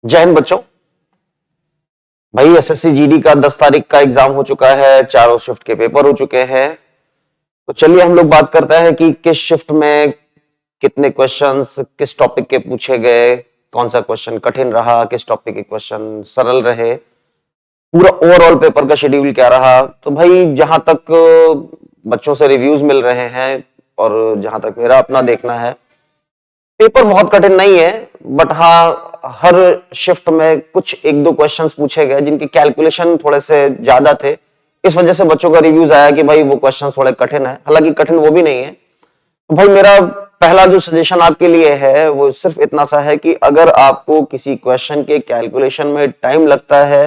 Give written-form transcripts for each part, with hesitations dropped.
जय हिंद बच्चों। भाई एसएससी जीडी का 10 तारीख का एग्जाम हो चुका है, चारों शिफ्ट के पेपर हो चुके हैं। तो चलिए हम लोग बात करते हैं कि किस शिफ्ट में कितने क्वेश्चंस किस टॉपिक के पूछे गए, कौन सा क्वेश्चन कठिन रहा, किस टॉपिक के क्वेश्चन सरल रहे, पूरा ओवरऑल पेपर का शेड्यूल क्या रहा। तो भाई जहां तक बच्चों से रिव्यूज मिल रहे हैं और जहां तक मेरा अपना देखना है, पेपर बहुत कठिन नहीं है, बट हाँ हर शिफ्ट में कुछ एक दो क्वेश्चंस पूछे गए जिनके कैलकुलेशन थोड़े से ज्यादा थे। इस वजह से बच्चों का रिव्यूज आया कि भाई वो क्वेश्चंस थोड़े कठिन है, हालांकि कठिन वो भी नहीं है। तो भाई मेरा पहला जो सजेशन आपके लिए है वो सिर्फ इतना सा है कि अगर आपको किसी क्वेश्चन के कैलकुलेशन में टाइम लगता है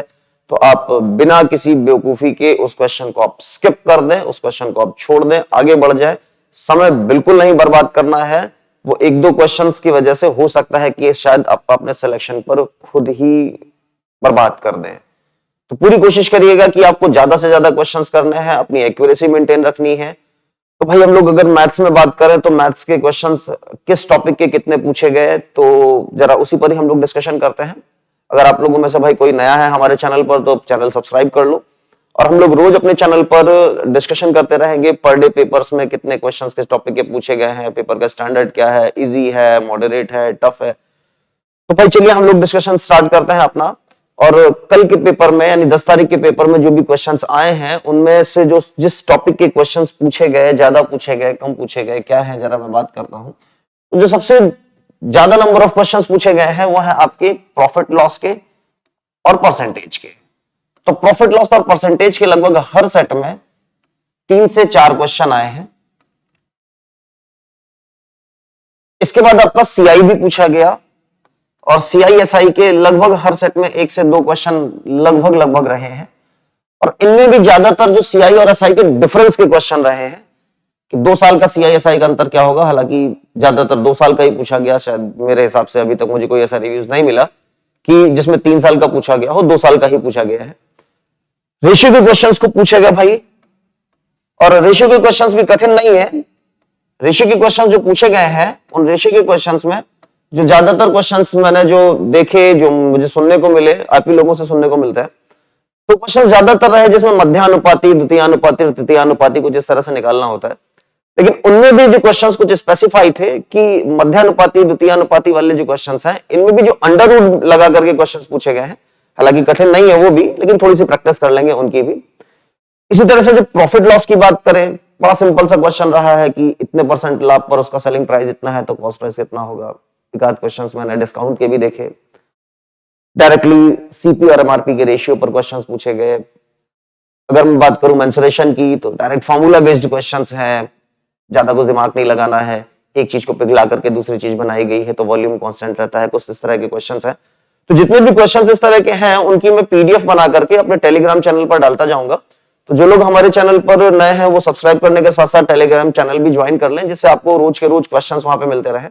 तो आप बिना किसी बेवकूफी के उस क्वेश्चन को आप स्किप कर दें, उस क्वेश्चन को आप छोड़ दें, आगे बढ़ जाए। समय बिल्कुल नहीं बर्बाद करना है। वो एक दो क्वेश्चंस की वजह से हो सकता है कि शायद आप अपने सिलेक्शन पर खुद ही बर्बाद कर दें। तो पूरी कोशिश करिएगा कि आपको ज्यादा से ज्यादा क्वेश्चंस करने हैं, अपनी एक्यूरेसी मेंटेन रखनी है। तो भाई हम लोग अगर मैथ्स में बात करें तो मैथ्स के क्वेश्चंस किस टॉपिक के कितने पूछे गए, तो जरा उसी पर ही हम लोग डिस्कशन करते हैं। अगर आप लोगों में से भाई कोई नया है हमारे चैनल पर तो चैनल सब्सक्राइब कर लो, और हम लोग रोज अपने चैनल पर डिस्कशन करते रहेंगे पर डे पेपर्स में कितने क्वेश्चंस किस टॉपिक के पूछे गए हैं, पेपर का स्टैंडर्ड क्या है, इजी है, मॉडरेट है, टफ है। तो भाई चलिए हम लोग डिस्कशन स्टार्ट करते हैं अपना। और कल के पेपर में यानी 10 तारीख के पेपर में जो भी क्वेश्चंस आए हैं उनमें से जो जिस टॉपिक के क्वेश्चंस पूछे गए, ज्यादा पूछे गए, कम पूछे गए, क्या है जरा मैं बात करता हूं। तो जो सबसे ज्यादा नंबर ऑफ क्वेश्चंस पूछे गए हैं वो है आपके प्रॉफिट लॉस के और परसेंटेज के। तो प्रॉफिट लॉस और परसेंटेज के लगभग हर सेट में 3 से 4 क्वेश्चन आए हैं। इसके बाद आपका सीआई भी पूछा गया और सीआईएसआई के लगभग हर सेट में 1 से 2 क्वेश्चन लगभग रहे हैं। और इनमें भी ज्यादातर जो सीआई और एसआई के डिफरेंस के क्वेश्चन रहे हैं कि 2 साल का सीआईएसआई का अंतर क्या होगा, हालांकि ज्यादातर 2 साल का ही पूछा गया। शायद मेरे हिसाब से अभी तक मुझे कोई ऐसा रिव्यूज नहीं मिला कि जिसमें 3 साल का पूछा गया हो, 2 साल का ही पूछा गया है। रेशियो के क्वेश्चंस को पूछे गए भाई, और रेशियो के क्वेश्चंस भी कठिन नहीं है। रेशियो के क्वेश्चंस जो पूछे गए हैं उन रेशियो के क्वेश्चंस में जो ज्यादातर क्वेश्चंस मैंने जो देखे, जो मुझे सुनने को मिले, आप ही लोगों से सुनने को मिलता है, तो क्वेश्चन ज्यादातर रहे जिसमें मध्यानुपाती, द्वितीयानुपाती, तृतीयानुपाती को जिस तरह से निकालना होता है। लेकिन उनमें भी जो क्वेश्चंस कुछ स्पेसिफाई थे कि मध्यानुपाती, द्वितीयानुपाती वाले जो क्वेश्चंस हैं इनमें भी जो अंडर रूट लगा करके क्वेश्चंस पूछे गए हैं, हालांकि कठिन नहीं है वो भी, लेकिन थोड़ी सी प्रैक्टिस कर लेंगे उनकी भी। इसी तरह से जो प्रॉफिट लॉस की बात करें, बड़ा सिंपल सा क्वेश्चन रहा है कि इतने परसेंट लाभ पर उसका सेलिंग प्राइस इतना है तो कॉस्ट प्राइस कितना होगा। एक आध क्वेश्चंस मैंने डिस्काउंट के भी देखे। डायरेक्टली सीपी और एमआरपी के रेशियो पर क्वेश्चंस पूछे गए। अगर मैं बात करूं मेंसुरेशन की तो डायरेक्ट फॉर्मूला बेस्ड क्वेश्चंस हैं, ज्यादा कुछ दिमाग नहीं लगाना है, एक चीज को पिघला करके दूसरी चीज बनाई गई है तो वॉल्यूम कांस्टेंट रहता है, कुछ इस तरह के क्वेश्चंस हैं। तो जितने भी क्वेश्चंस इस तरह के हैं उनकी मैं पीडीएफ बना करके अपने टेलीग्राम चैनल पर डालता जाऊंगा। तो जो लोग हमारे चैनल पर नए हैं वो सब्सक्राइब करने के साथ साथ टेलीग्राम चैनल भी ज्वाइन कर लें, जिससे आपको रोज के रोज क्वेश्चंस वहां पे मिलते रहे।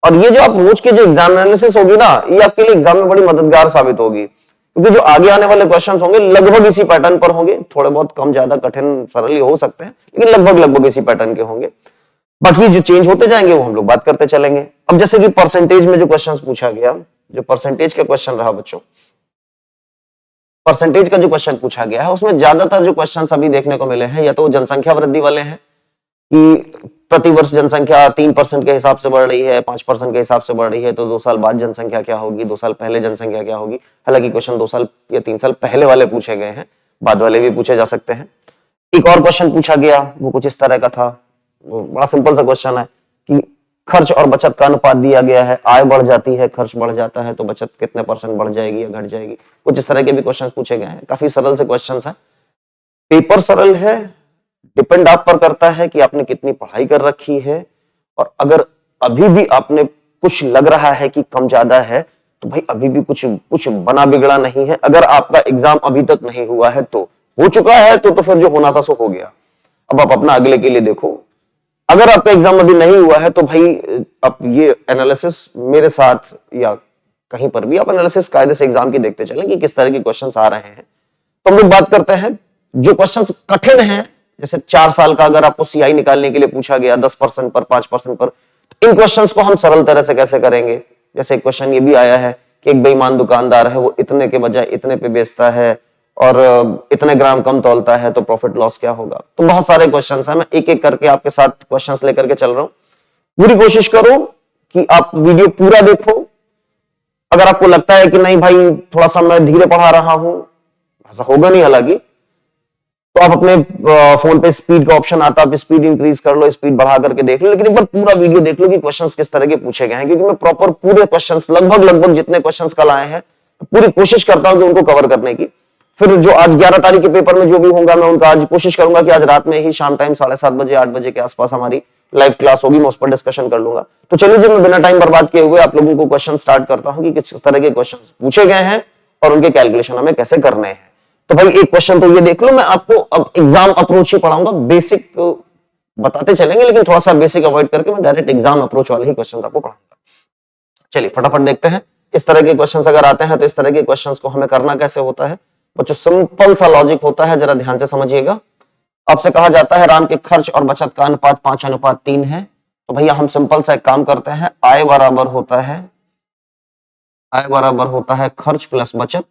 और ये जो आप रोज के जो एग्जाम एनालिसिस होगी ना, ये आपके लिए एग्जाम में बड़ी मददगार साबित होगी, क्योंकि जो आगे आने वाले क्वेश्चंस होंगे लगभग इसी पैटर्न पर होंगे। थोड़े बहुत कम ज्यादा कठिन सरल हो सकते हैं, लेकिन लगभग इसी पैटर्न के होंगे। बाकी जो चेंज होते जाएंगे वो हम लोग बात करते चलेंगे। अब जैसे कि परसेंटेज में जो क्वेश्चंस पूछा गया, जो परसेंटेज का क्वेश्चन रहा बच्चों, परसेंटेज का जो क्वेश्चन पूछा गया है उसमें ज्यादातर जो क्वेश्चंस अभी देखने को मिले हैं या तो जनसंख्या वृद्धि वाले हैं कि प्रतिवर्ष जनसंख्या 3% के हिसाब से बढ़ रही है, 5% के हिसाब से बढ़ रही है, तो 2 साल बाद जनसंख्या क्या होगी, 2 साल पहले जनसंख्या क्या होगी। हालांकि क्वेश्चन 2 साल या 3 साल पहले वाले पूछे गए हैं, बाद वाले भी पूछे जा सकते हैं। एक और क्वेश्चन पूछा गया वो कुछ इस तरह का था, वो बड़ा सिंपल सा क्वेश्चन है कि खर्च और बचत का अनुपात दिया गया है, आय बढ़ जाती है, खर्च बढ़ जाता है तो बचत कितने % बढ़ जाएगी या घट जाएगी। कुछ इस तरह के भी क्वेश्चन पूछे गए हैं, काफी सरल से क्वेश्चन हैं। पेपर सरल है, डिपेंड आप पर करता है कि आपने कितनी पढ़ाई कर रखी है, और अगर अभी भी आपने कुछ लग रहा है कि कम ज्यादा है तो भाई अभी भी कुछ बना बिगड़ा नहीं है। अगर आपका एग्जाम अभी तक नहीं हुआ है तो हो चुका है, तो फिर जो होना था सो हो गया। अब आप अपना अगले के लिए देखो। अगर आपका एग्जाम अभी नहीं हुआ है तो भाई आप ये एनालिसिस मेरे साथ या कहीं पर भी आप एनालिसिस कायदे से एग्जाम की देखते चलें कि किस तरह के क्वेश्चंस आ रहे हैं। तो हम लोग बात करते हैं जो क्वेश्चंस कठिन हैं, जैसे 4 साल का अगर आपको सीआई निकालने के लिए पूछा गया 10% पर, 5% पर, इन क्वेश्चंस को हम सरल तरह से कैसे करेंगे। जैसे क्वेश्चन ये भी आया है कि एक बेईमान दुकानदार है, वो इतने के बजाय इतने पे बेचता है और इतने ग्राम कम तौलता है, तो प्रॉफिट लॉस क्या होगा। तो बहुत सारे क्वेश्चंस हैं, मैं एक एक करके आपके साथ क्वेश्चंस लेकर के चल रहा हूं। पूरी कोशिश करो कि आप वीडियो पूरा देखो। अगर आपको लगता है कि नहीं भाई थोड़ा सा मैं धीरे पढ़ा रहा हूं, ऐसा होगा नहीं हालांकि, तो आप अपने फोन पे स्पीड का ऑप्शन आता है, आप स्पीड इंक्रीज कर लो, स्पीड बढ़ा करके देख लो, लेकिन एक बार पूरा वीडियो देख लो कि क्वेश्चंस किस तरह के पूछे गए हैं, क्योंकि मैं प्रॉपर पूरे क्वेश्चंस लगभग जितने क्वेश्चंस कल आए हैं पूरी कोशिश करता हूं कि उनको कवर करने की। फिर जो आज 11 तारीख के पेपर में जो भी होगा मैं उनका आज कोशिश करूंगा कि आज रात में ही शाम टाइम 7:30 बजे 8 बजे के आसपास हमारी लाइव क्लास होगी, मैं उस पर डिस्कशन कर लूंगा। तो चलिए जी, मैं बिना टाइम बर्बाद किए हुए आप लोगों को क्वेश्चन स्टार्ट करता हूं कि किस तरह के क्वेश्चन पूछे गए हैं और उनके कैलकुलेशन हमें कैसे करने हैं। तो भाई एक क्वेश्चन तो ये देख लो, मैं आपको अब एग्जाम अप्रोच ही पढ़ाऊंगा, बेसिक बताते चलेंगे लेकिन थोड़ा सा बेसिक अवॉइड करके मैं डायरेक्ट एग्जाम अप्रोच वाले ही क्वेश्चन आपको पढ़ाऊंगा। चलिए फटाफट देखते हैं। इस तरह के क्वेश्चंस अगर आते हैं तो इस तरह के क्वेश्चंस को हमें करना कैसे होता है। बच्चों सिंपल सा लॉजिक होता है, जरा ध्यान से समझिएगा। आपसे कहा जाता है राम के खर्च और बचत का अनुपात 5:3 है, तो भैया हम सिंपल सा एक काम करते हैं, आय बराबर होता है खर्च प्लस बचत।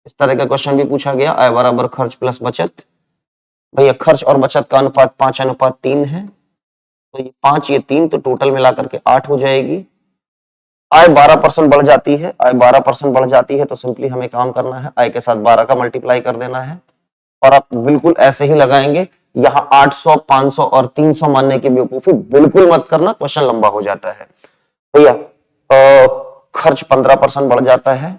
इस तरह का क्वेश्चन भी पूछा गया, आय बराबर खर्च प्लस बचत। भैया खर्च और बचत का अनुपात 5:3 है, तो ये 5 ये 3 तो टोटल मिलाकर के 8 हो जाएगी। आय 12% बढ़ जाती है, आय 12% बढ़ जाती है, तो सिंपली हमें काम करना है, आय के साथ 12 का मल्टीप्लाई कर देना है और आप बिल्कुल ऐसे ही लगाएंगे। यहां 800, 500 और 300 मानने की बेवकूफी बिल्कुल मत करना, क्वेश्चन लंबा हो जाता है। भैया खर्च 15% बढ़ जाता है।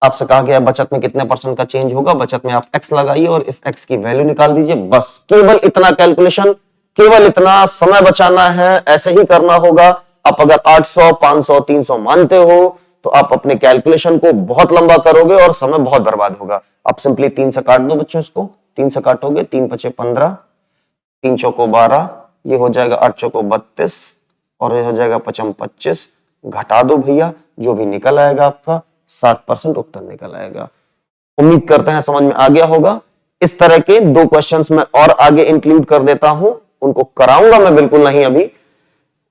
आपसे कहा गया बचत में कितने परसेंट का चेंज होगा, बचत में आप x लगाइए और इस x की वैल्यू निकाल दीजिए। बस केवल इतना कैलकुलेशन, केवल इतना समय बचाना है, ऐसे ही करना होगा। आप अगर 800, 500, 300 मानते हो तो आप अपने कैलकुलेशन को बहुत लंबा करोगे और समय बहुत बर्बाद होगा। आप सिंपली 3 से काट दो बच्चों, इसको 3 से काटोगे, 3 × 5 = 15, 3 चौको 12, ये हो जाएगा 8 चौको 32 और ये हो जाएगा 5 × 25। घटा दो भैया, जो भी निकल आएगा आपका 7% उत्तर निकल आएगा। उम्मीद करते हैं समझ में आ गया होगा। इस तरह के 2 क्वेश्चंस मैं और आगे इंक्लूड कर देता हूं, उनको कराऊंगा मैं बिल्कुल नहीं अभी।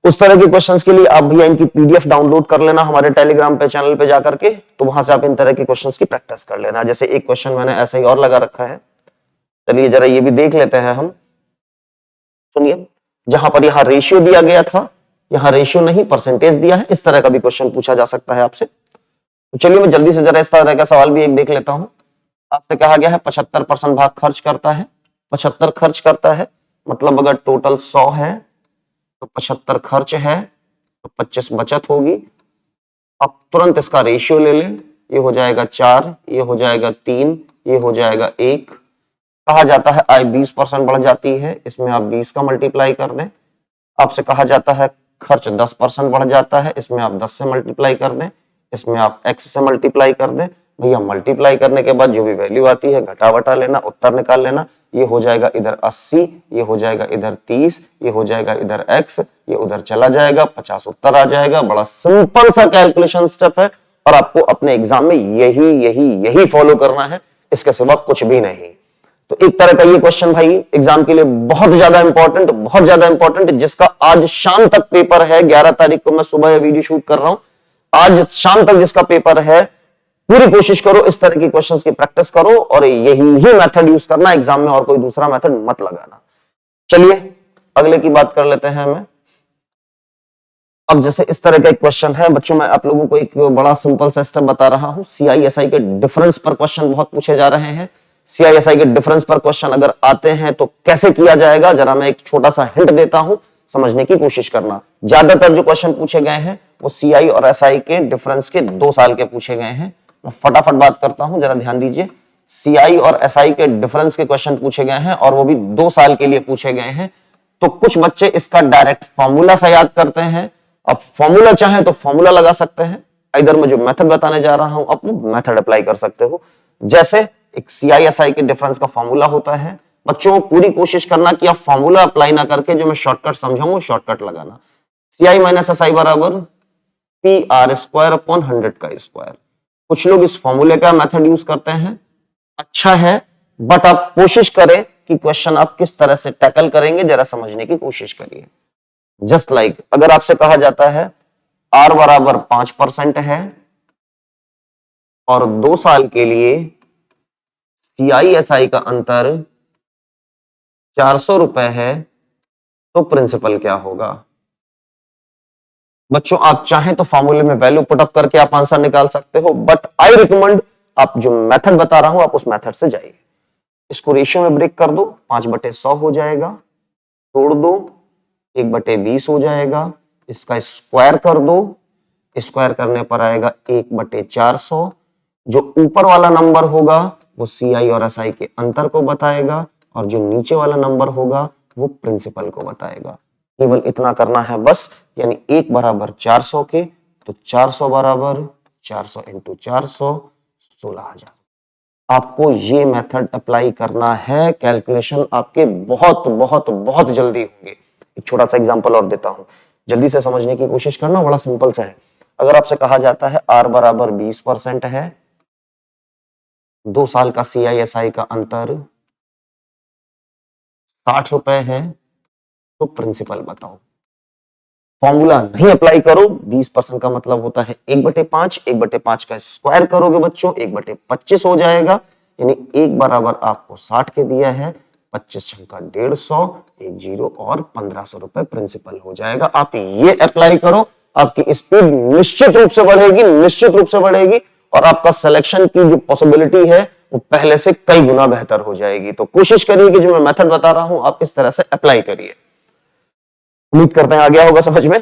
उस तरह के क्वेश्चंस के लिए आप भैया इनकी पीडीएफ डाउनलोड कर लेना हमारे टेलीग्राम पे चैनल पे जाकर के, तो वहां से आप इन तरह के क्वेश्चंस की प्रैक्टिस कर लेना। जैसे एक क्वेश्चन मैंने ऐसे ही और लगा रखा है, चलिए जरा ये भी देख लेते हैं हम। सुनिए, जहां पर यहां रेशियो दिया गया था, यहां रेशियो नहीं परसेंटेज दिया है। इस तरह का भी क्वेश्चन पूछा जा सकता है आपसे। तो चलिए मैं जल्दी से जरा इस तरह का सवाल भी एक देख लेता हूं। आपसे कहा गया है 75% भाग खर्च करता है, 75 खर्च करता है, मतलब अगर टोटल 100 है तो 75 खर्च है तो 25 बचत होगी। अब तुरंत इसका रेशियो ले लें, ये हो जाएगा 4, ये हो जाएगा 3, ये हो जाएगा 1। कहा जाता है आय 20% बढ़ जाती है, इसमें आप 20 का मल्टीप्लाई कर दें। आपसे कहा जाता है खर्च 10% बढ़ जाता है, इसमें आप 10 से मल्टीप्लाई कर दें, इसमें आप x से मल्टीप्लाई कर दें। भैया मल्टीप्लाई करने के बाद जो भी वैल्यू आती है घटा वटा लेना, उत्तर निकाल लेना। ये हो जाएगा इधर 80, ये हो जाएगा इधर 30, ये हो जाएगा इधर x, ये उधर चला जाएगा, 50 उत्तर आ जाएगा। बड़ा सिंपल सा कैलकुलेशन स्टेप है और आपको अपने एग्जाम में यही फॉलो करना है, इसके सिवा कुछ भी नहीं। तो एक तरह का ये क्वेश्चन भाई एग्जाम के लिए बहुत ज्यादा इंपॉर्टेंट, जिसका आज शाम तक पेपर है। 11 तारीख को मैं सुबह वीडियो शूट कर रहा हूं, आज शाम तक जिसका पेपर है, पूरी कोशिश करो इस तरह की क्वेश्चंस की प्रैक्टिस करो और यही मेथड यूज करना एग्जाम में, और कोई दूसरा मेथड मत लगाना। चलिए अगले की बात कर लेते हैं हमें। अब जैसे इस तरह का एक क्वेश्चन है बच्चों, मैं आप लोगों को एक बड़ा सिंपल सा स्टेप बता रहा हूं। सीआईएसआई के डिफरेंस पर क्वेश्चन बहुत पूछे जा रहे हैं। सीआईएसआई के डिफरेंस पर क्वेश्चन अगर आते हैं तो कैसे किया जाएगा, जरा मैं एक छोटा सा हिंट देता हूं, समझने की कोशिश करना। ज्यादातर जो क्वेश्चन पूछे गए हैं वो सीआई और एसआई के डिफरेंस के 2 साल के पूछे गए हैं। मैं फटाफट बात करता हूं, जरा ध्यान दीजिए। सीआई और एसआई के डिफरेंस के क्वेश्चन पूछे गए हैं और वो भी 2 साल के लिए पूछे गए हैं। तो कुछ बच्चे इसका डायरेक्ट फॉर्मूला से याद करते हैं। अब फॉर्मूला चाहे तो फॉर्मूला लगा सकते हैं, इधर मैं जो मेथड बताने जा रहा हूं आप मेथड अप्लाई कर सकते हो। जैसे एक सीआईएसआई के डिफरेंस का फॉर्मूला होता है, बच्चों पूरी कोशिश करना कि आप फॉर्मूला अप्लाई ना करके जो मैं शॉर्टकट समझाऊं वो शॉर्टकट लगाना। सीआई माइनस एसआई बराबर PR² / 100 का स्क्वायर। कुछ लोग इस फॉर्मूले का मेथड यूज करते हैं, अच्छा है, बट आप कोशिश करें कि क्वेश्चन आप किस तरह से टैकल करेंगे जरा समझने की कोशिश करिए। जस्ट लाइक अगर आपसे कहा जाता है R बराबर 5% है और 2 साल के लिए CISI का अंतर 400 रुपए है, तो प्रिंसिपल क्या होगा? बच्चों आप चाहें तो फॉर्मूले में वैल्यू पुटअप करके आप आंसर निकाल सकते हो, बट आई रिकमेंड आप जो मेथड बता रहा हूं आप उस मेथड से जाइए। इसको रेशियो में ब्रेक कर दो, 5/100 हो जाएगा, तोड़ दो, 1/20 हो जाएगा, इसका स्क्वायर कर दो, स्क्वायर करने पर आएगा 1/400। जो ऊपर वाला नंबर होगा वो CI और SI के अंतर को बताएगा और जो नीचे वाला नंबर होगा वो प्रिंसिपल को बताएगा। केवल इतना करना है बस, यानी 1 बराबर 400 के, तो 400 बराबर 400 इंटू 400 16,000। आपको ये मेथड अप्लाई करना है, कैलकुलेशन आपके बहुत बहुत बहुत जल्दी होंगे। एक छोटा सा एग्जांपल और देता हूं, जल्दी से समझने की कोशिश करना, बड़ा सिंपल सा है। अगर आपसे कहा जाता है R बराबर 20% है, 2 साल का CISI का अंतर 60 रुपए है, तो प्रिंसिपल बताओ। फॉर्मूला नहीं अप्लाई करो, 20% का मतलब होता है 1/5, 1/5 का स्क्वायर करोगे बच्चों 1/25 हो जाएगा, यानी 1 बराबर आपको 60 के दिया है, 25 छंका 150, एक जीरो और 1500 रुपए प्रिंसिपल हो जाएगा। आप ये अप्लाई करो, आपकी स्पीड निश्चित रूप से बढ़ेगी, निश्चित रूप से बढ़ेगी, और आपका सिलेक्शन की जो पॉसिबिलिटी है वो पहले से कई गुना बेहतर हो जाएगी। तो कोशिश करिए कि जो मैं मेथड बता रहा हूं आप इस तरह से अप्लाई करिए। उम्मीद करते हैं आ गया होगा समझ में।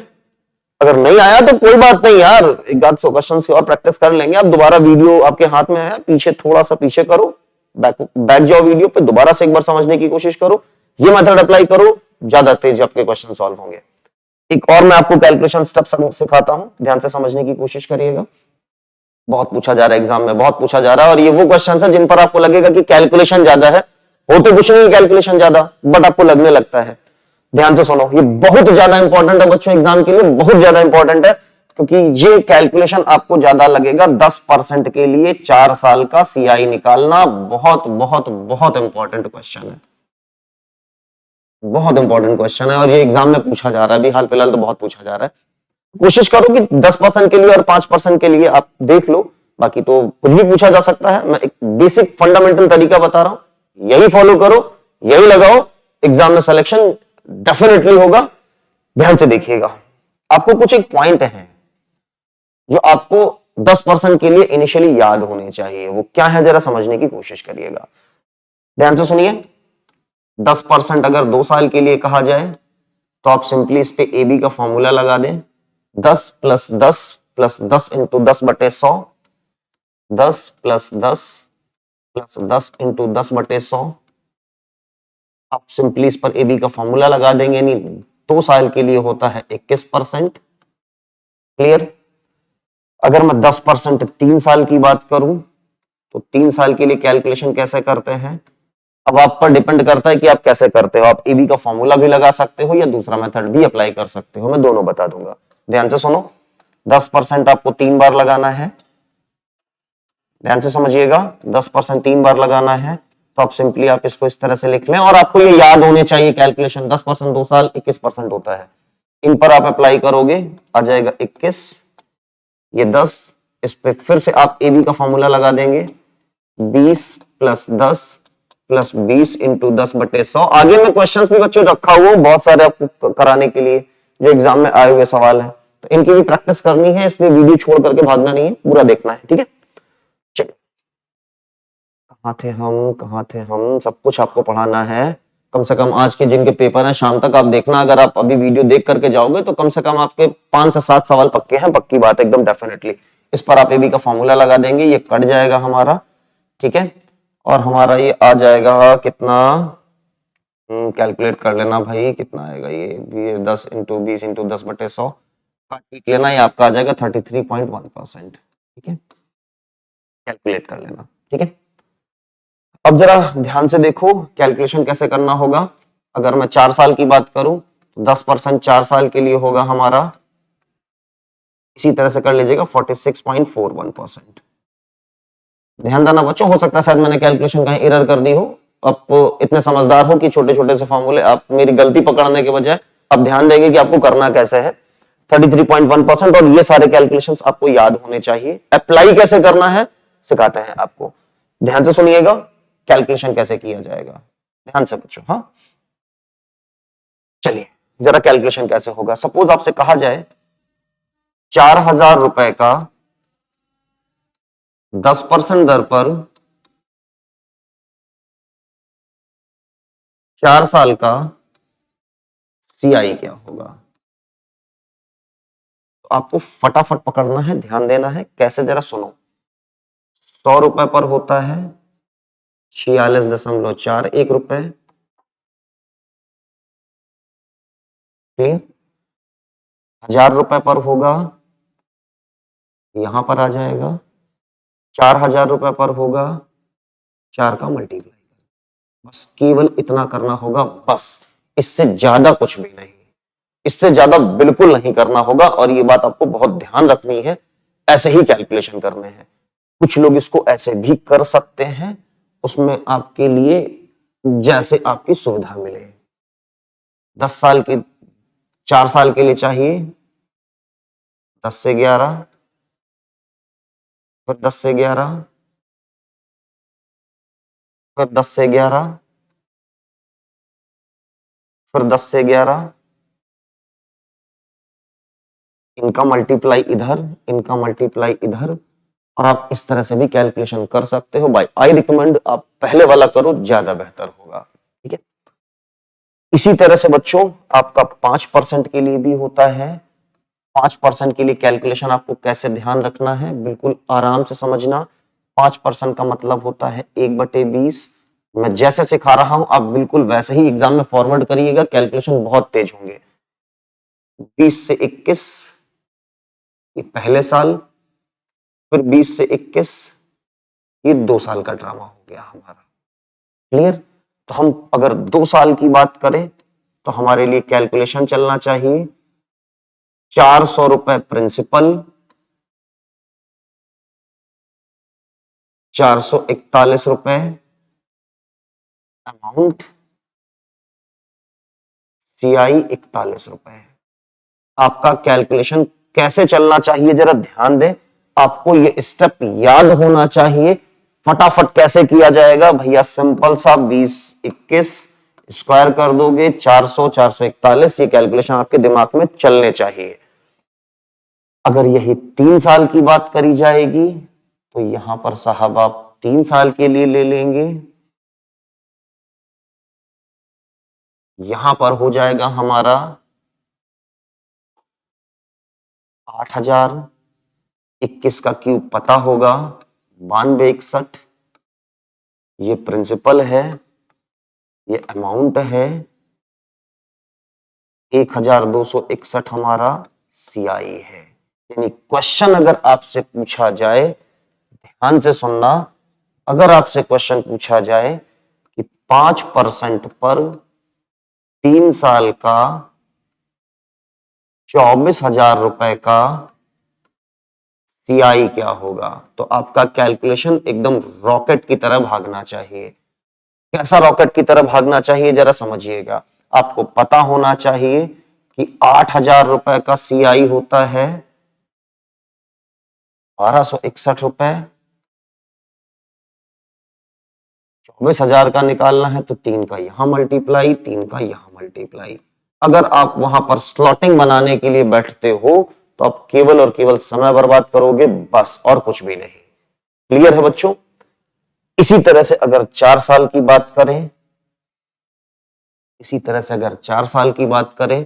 अगर नहीं आया तो कोई बात नहीं यार, एक आध 100 क्वेश्चन की और प्रैक्टिस कर लेंगे। आप दोबारा वीडियो आपके हाथ में है, पीछे थोड़ा सा पीछे करो, बैक जाओ वीडियो पे, दोबारा से एक बार समझने की कोशिश करो, ये मेथड अप्लाई करो, ज्यादा तेज आपके क्वेश्चन सॉल्व होंगे। एक और मैं आपको कैलकुलेशन स्टेप सिखाता हूं, ध्यान से समझने की कोशिश करिएगा। बहुत पूछा जा रहा है एग्जाम में, बहुत पूछा जा रहा है, और ये वो क्वेश्चन है जिन पर आपको लगेगा कि कैलकुलेशन ज्यादा है, होते कुछ नहीं कैलकुलेशन ज्यादा, बट आपको लगने लगता है। ध्यान से सुनो, ये बहुत ज्यादा इंपॉर्टेंट है बच्चों, एग्जाम के लिए बहुत ज्यादा इंपॉर्टेंट है, क्योंकि ये कैलकुलेशन आपको ज्यादा लगेगा। 10% के लिए 4 साल का CI निकालना बहुत बहुत बहुत इंपॉर्टेंट क्वेश्चन है, बहुत इंपॉर्टेंट क्वेश्चन है, और ये एग्जाम में पूछा जा रहा है अभी हाल फिलहाल, तो बहुत पूछा जा रहा है। कोशिश करो कि 10% के लिए और 5% के लिए आप देख लो, बाकी तो कुछ भी पूछा जा सकता है। मैं एक बेसिक फंडामेंटल तरीका बता रहा हूं, यही फॉलो करो, यही लगाओ, एग्जाम में सिलेक्शन डेफिनेटली होगा। ध्यान से देखिएगा, आपको कुछ एक पॉइंट है जो आपको 10% के लिए इनिशियली याद होने चाहिए, वो क्या है जरा समझने की कोशिश करिएगा। ध्यान से सुनिए, 10% अगर 2 साल के लिए कहा जाए तो आप सिंपली इस पे AB का फॉर्मूला लगा दें, 10 + 10 + 10 × 10/100, 10 + 10 + 10 × 10/100। आप सिंपली इस पर AB का फॉर्मूला लगा देंगे, यानी 2 साल के लिए होता है 21%। क्लियर? अगर मैं 10% 3 साल की बात करूं तो 3 साल के लिए कैलकुलेशन कैसे करते हैं, अब आप पर डिपेंड करता है कि आप कैसे करते हो। आप AB का फॉर्मूला भी लगा सकते हो या दूसरा मेथड भी अप्लाई कर सकते हो, मैं दोनों बता दूंगा। ध्यान से सुनो, 10% आपको 3 बार लगाना है, ध्यान से समझिएगा, 10% 3 बार लगाना है, तो आप सिंपली आप इसको इस तरह से लिख लें, और आपको ये याद होने चाहिए कैलकुलेशन। 10% 2 साल 21% होता है, इन पर आप अप्लाई करोगे, आ जाएगा 21, ये 10, इस पे फिर से आप AB का फॉर्मूला लगा देंगे, 20 + 10 + 20 × 10/100। आगे में क्वेश्चंस भी बच्चों रखा हुआ बहुत सारे आपको कराने के लिए, जो एग्जाम में आए हुए सवाल है, तो इनकी भी प्रैक्टिस करनी है, इसलिए वीडियो छोड़ करके भागना नहीं है, पूरा देखना है, ठीक है। चलिए, कहाँ थे हम, सब कुछ आपको पढ़ाना है। कम से कम आज के जिनके पेपर हैं शाम तक आप देखना, अगर आप अभी वीडियो देख करके जाओगे तो कम से कम आपके 5 से 7 सवाल पक्के हैं, पक्की बात एकदम डेफिनेटली। इस पर आप AB का फॉर्मूला लगा देंगे, ये कट जाएगा हमारा, ठीक है, और हमारा ये आ जाएगा कितना, कैलकुलेट कर लेना भाई, कितना आएगा ये 10 × 20 × 10/100 काट लेना, ये आपका आ जाएगा 33.1%, ठीक है, कैलकुलेट कर लेना, ठीक है। अब जरा ध्यान से देखो कैलकुलेशन कैसे करना होगा। अगर मैं 4 साल की बात करूं तो 10% 4 साल के लिए होगा हमारा, इसी तरह से कर लीजिएगा 46.41%। ध्यान देना बच्चों, हो सकता है शायद मैंने कैलकुलेशन कहीं एरर कर दी हो, आप इतने समझदार हो कि छोटे छोटे से फॉर्मूले आप मेरी गलती पकड़ने के बजाय आप ध्यान देंगे कि आपको करना कैसे है। 33.1%। और ये सारे कैलकुलेशंस आपको याद होने चाहिए। अप्लाई कैसे करना है सिखाते हैं आपको, ध्यान से सुनिएगा, कैलकुलेशन कैसे किया जाएगा, ध्यान से बच्चों। हाँ चलिए जरा कैलकुलेशन कैसे होगा। सपोज आपसे कहा जाए 4,000 रुपए का 10% दर पर 4 साल का सीआई क्या होगा। तो आपको फटाफट पकड़ना है, ध्यान देना है, कैसे जरा सुनो। 100 रुपए पर होता है 46.41 रुपए, 1,000 रुपए पर होगा, यहां पर आ जाएगा, 4,000 रुपए पर होगा 4 का मल्टीप्लाई, बस केवल इतना करना होगा, बस इससे ज्यादा कुछ भी नहीं, इससे ज्यादा बिल्कुल नहीं करना होगा। और ये बात आपको बहुत ध्यान रखनी है, ऐसे ही कैलकुलेशन करने हैं। कुछ लोग इसको ऐसे भी कर सकते हैं, उसमें आपके लिए जैसे आपकी सुविधा मिले। 10 साल के 4 साल के लिए चाहिए 10 से 11, फिर 10 से 11, फिर 10 से 11, फिर 10 से 11, इनका मल्टीप्लाई इधर, इनका मल्टीप्लाई इधर, और आप इस तरह से भी कैलकुलेशन कर सकते हो। बाय आई रिकमेंड आप पहले वाला करो, ज्यादा बेहतर होगा, ठीक है। इसी तरह से बच्चों आपका 5% के लिए भी होता है। 5% के लिए कैलकुलेशन आपको कैसे ध्यान रखना है, बिल्कुल आराम से समझना। 5% का मतलब होता है 1/20। मैं जैसे सिखा रहा हूं आप बिल्कुल वैसे ही एग्जाम में फॉरवर्ड करिएगा, कैलकुलेशन बहुत तेज होंगे। 20 से 21 ये पहले साल, फिर 20 से 21 ये 2 साल का ड्रामा हो गया हमारा, क्लियर। तो हम अगर 2 साल की बात करें तो हमारे लिए कैलकुलेशन चलना चाहिए 400 रुपए प्रिंसिपल, 441 रुपए अमाउंट, सीआई 41 रुपए। आपका कैलकुलेशन कैसे चलना चाहिए जरा ध्यान दें, आपको ये स्टेप याद होना चाहिए। फटाफट कैसे किया जाएगा भैया, सिंपल सा 20-21 स्क्वायर कर दोगे 400 441, ये कैलकुलेशन आपके दिमाग में चलने चाहिए। अगर यही 3 साल की बात करी जाएगी तो यहां पर साहब आप 3 साल के लिए ले लेंगे, यहां पर हो जाएगा हमारा 8,000, 21 का क्यूब पता होगा 9261, ये प्रिंसिपल है, ये अमाउंट है 1,261 हमारा सीआई है। यानी क्वेश्चन अगर आपसे पूछा जाए, ध्यान से सुनना, अगर आपसे क्वेश्चन पूछा जाए कि 5% पर 3 साल का 24,000 रुपए का सीआई क्या होगा, तो आपका कैलकुलेशन एकदम रॉकेट की तरह भागना चाहिए। कैसा रॉकेट की तरह भागना चाहिए जरा समझिएगा। आपको पता होना चाहिए कि 8,000 रुपए का सीआई होता है 1,261 रुपए, 24,000 का निकालना है तो 3 का यहां मल्टीप्लाई, 3 का यहां मल्टीप्लाई। अगर आप वहां पर स्लॉटिंग बनाने के लिए बैठते हो तो आप केवल और केवल समय बर्बाद करोगे, बस और कुछ भी नहीं। क्लियर है बच्चों। इसी तरह से अगर 4 साल की बात करें, इसी तरह से अगर 4 साल की बात करें,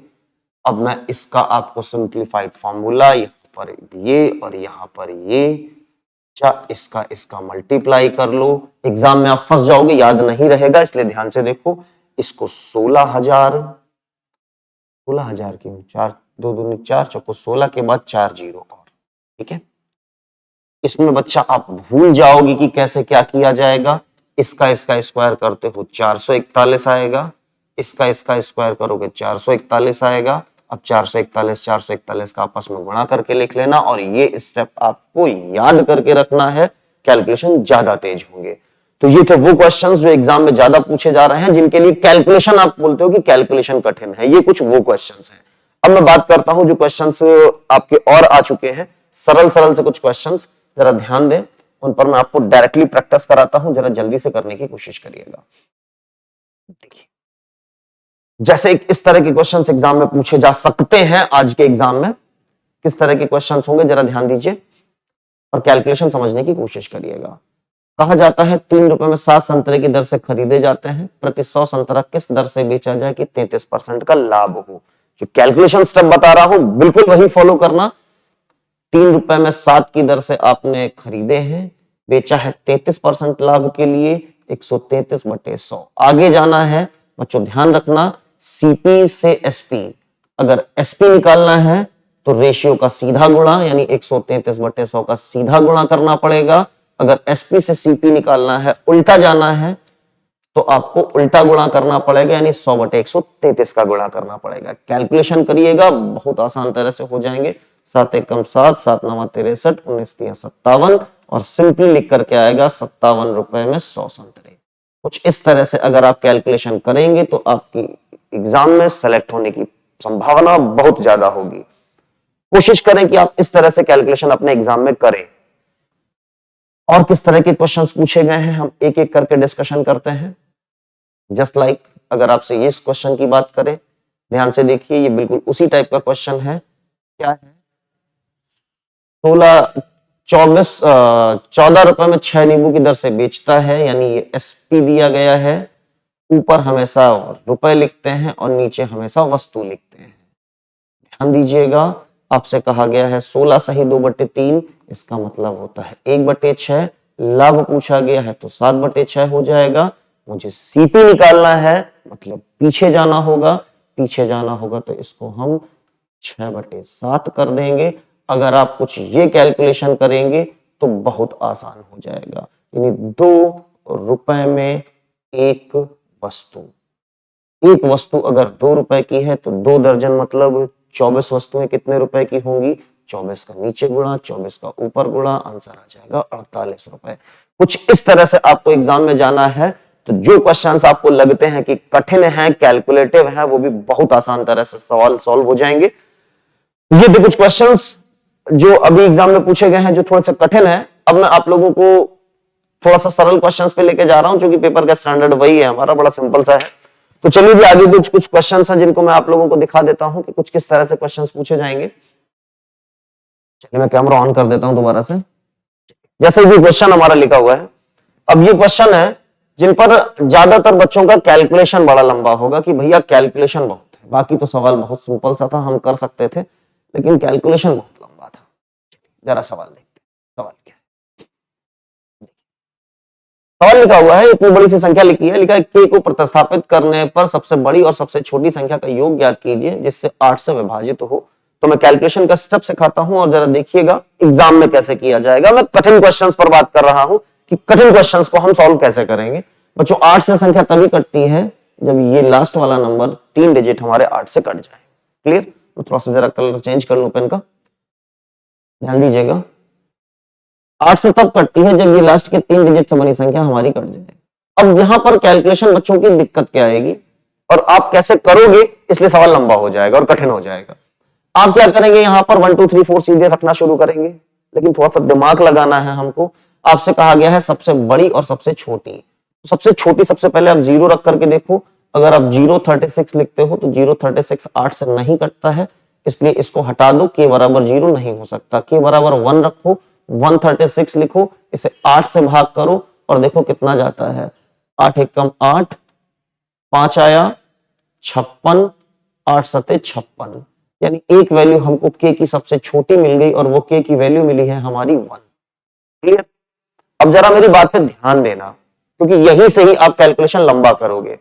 अब मैं इसका आपको सिंप्लीफाइड फॉर्मूला, यहां पर ये और यहां पर ये, इसका मल्टीप्लाई कर लो। एग्जाम में आप फंस जाओगे, याद नहीं रहेगा, इसलिए ध्यान से देखो। इसको 16,000 क्यों, 4 2 दूनी 4 चौको 16 के बाद 4 जीरो और, ठीक है। इसमें बच्चा आप भूल जाओगे कि कैसे क्या किया जाएगा। इसका स्क्वायर करते हो 441 आएगा, इसका स्क्वायर करोगे 441 आएगा। अब 441 का आपस में गुणा करके लिख लेना, और ये स्टेप आपको याद करके रखना है, कैलकुलेशन ज्यादा तेज होंगे। तो ये थे वो क्वेश्चंस जो एग्जाम में ज्यादा पूछे जा रहे हैं, जिनके लिए कैलकुलेशन आप बोलते हो कि कैलकुलेशन कठिन है, ये कुछ वो क्वेश्चंस हैं। अब मैं बात करता हूं जो क्वेश्चंस आपके और आ चुके हैं, सरल सरल से कुछ क्वेश्चंस, जरा ध्यान दें उन पर। मैं आपको डायरेक्टली प्रैक्टिस कराता हूं, जरा जल्दी से करने की कोशिश करिएगा। देखिए, जैसे इस तरह के क्वेश्चंस एग्जाम में पूछे जा सकते हैं। आज के एग्जाम में किस तरह के क्वेश्चंस होंगे जरा ध्यान दीजिए और कैलकुलेशन समझने की कोशिश करिएगा। कहा जाता है 3 रुपए में 7 संतरे की दर से खरीदे जाते हैं, प्रति 100 संतरा किस दर से बेचा जाए कि 33% का लाभ हो। जो कैलकुलेशन स्टेप बता रहा हूं बिल्कुल वही फॉलो करना। 3 रुपए में 7 की दर से आपने खरीदे हैं, बेचा है 33% लाभ के लिए, 133/100। आगे जाना है बच्चों, ध्यान रखना, सीपी से एसपी, अगर एसपी निकालना है तो रेशियो का सीधा गुणा यानी 133/100 का सीधा गुणा करना पड़ेगा। अगर एसपी से सीपी निकालना है, उल्टा जाना है, तो आपको उल्टा गुणा करना पड़ेगा यानी 100/133 का गुणा करना पड़ेगा। कैलकुलेशन करिएगा, बहुत आसान तरह से हो जाएंगे। 7 एकम 7, 7 नवा 63, 19 तिया 57 और सिंपली लिख करके आएगा 57 रुपए में 100 संतरे। कुछ इस तरह से अगर आप कैलकुलेशन करेंगे तो आपकी एग्जाम में सेलेक्ट होने की संभावना बहुत ज्यादा होगी। कोशिश करें कि आप इस तरह से कैलकुलेशन अपने एग्जाम में करें। और किस तरह के क्वेश्चंस पूछे गए हैं हम एक एक करके डिस्कशन करते हैं। जस्ट लाइक अगर आपसे ये क्वेश्चन की बात करें, ध्यान से देखिए, ये बिल्कुल उसी टाइप का क्वेश्चन है। क्या है? 14 रुपए में 6 नींबू की दर से बेचता है, यानी ये एसपी दिया गया है। ऊपर हमेशा रुपए लिखते हैं और नीचे हमेशा वस्तु लिखते हैं। ध्यान दीजिएगा, आपसे कहा गया है 16 सही 2/3, इसका मतलब होता है 1/6। लाभ पूछा गया है तो 7/6 हो जाएगा। मुझे सीपी निकालना है, मतलब पीछे जाना होगा। पीछे जाना होगा तो इसको हम 6/7 कर देंगे। अगर आप कुछ ये कैलकुलेशन करेंगे तो बहुत आसान हो जाएगा। यानी 2 रुपए में एक वस्तु, एक वस्तु अगर 2 रुपए की है तो 2 दर्जन मतलब 24 वस्तुएं कितने रुपए की होंगी? 24 का नीचे गुणा, 24 का ऊपर गुणा, आंसर आ जाएगा 48 रुपए। कुछ इस तरह से आपको एग्जाम में जाना है। तो जो क्वेश्चंस आपको लगते हैं कि कठिन है, कैलकुलेटिव है, वो भी बहुत आसान तरह से सवाल सॉल्व हो जाएंगे। ये भी कुछ क्वेश्चंस जो अभी एग्जाम में पूछे गए हैं जो थोड़ा सा कठिन है। अब मैं आप लोगों को थोड़ा सा सरल क्वेश्चंस पे लेके जा रहा हूं, क्योंकि पेपर का स्टैंडर्ड वही है हमारा, बड़ा सिंपल सा है। तो चलिए भी आगे कुछ क्वेश्चंस हैं जिनको मैं आप लोगों को दिखा देता हूं कि कुछ किस तरह से क्वेश्चंस पूछे जाएंगे। चलिए मैं कैमरा ऑन कर देता हूं दोबारा से। जैसे ये क्वेश्चन हमारा लिखा हुआ है, अब ये क्वेश्चन है जिन पर ज्यादातर बच्चों का कैलकुलेशन बड़ा लंबा होगा कि भैया कैलकुलेशन बहुत है। बाकी तो सवाल बहुत सिंपल सा था, हम कर सकते थे, लेकिन कैलकुलेशन बहुत लंबा था। जरा सवाल देखते हैं, सवाल क्या है। सवाल लिखा हुआ है, इतनी बड़ी सी संख्या लिखी है, लिखा है के को प्रतिस्थापित करने पर सबसे बड़ी और सबसे छोटी संख्या का योग ज्ञात कीजिए जिससे 8 से विभाजित हो। तो मैं कैलकुलेशन का स्टेप सिखाता हूं और जरा देखिएगा एग्जाम में कैसे किया जाएगा। मैं कठिन क्वेश्चंस पर बात कर रहा हूं कि कठिन क्वेश्चंस को हम सॉल्व कैसे करेंगे। बच्चों 8 से संख्या तभी कटती है जब ये लास्ट वाला नंबर 3 डिजिट हमारे 8 से कट जाए। क्लियर? तो थोड़ा सा जरा कलर चेंज कर लूं पेन का, ध्यान दीजिएगा। 8 से तब कटती है जब ये लास्ट के 3 डिजिट से बनी संख्या हमारी कट जाए। अब यहां पर कैलकुलेशन बच्चों की दिक्कत क्या आएगी और आप कैसे करोगे, इसलिए सवाल लंबा हो जाएगा और कठिन हो जाएगा। आप क्या करेंगे, यहां पर 1 2 3 4 सीधे रखना शुरू करेंगे, लेकिन थोड़ा सा दिमाग लगाना है हमको। आपसे कहा गया है सबसे बड़ी और सबसे छोटी। सबसे छोटी सबसे पहले आप 0 रख करके देखो। अगर आप 036 लिखते हो तो 036 8 से नहीं कटता है, इसलिए इसको हटा दो। k बराबर 0 नहीं हो सकता, k बराबर 1 रखो। 136 लिखो, इसे 8 से भाग करो और देखो कितना जाता है। 8 एकम 8, 5 आया 56, 8 सते 56, यानी एक वैल्यू हमको k की सबसे छोटी मिल गई और वो k की वैल्यू मिली है हमारी 1। क्लियर? अब जरा मेरी बात पे ध्यान देना, क्योंकि यही से ही आप कैलकुलेशन लंबा करोगे।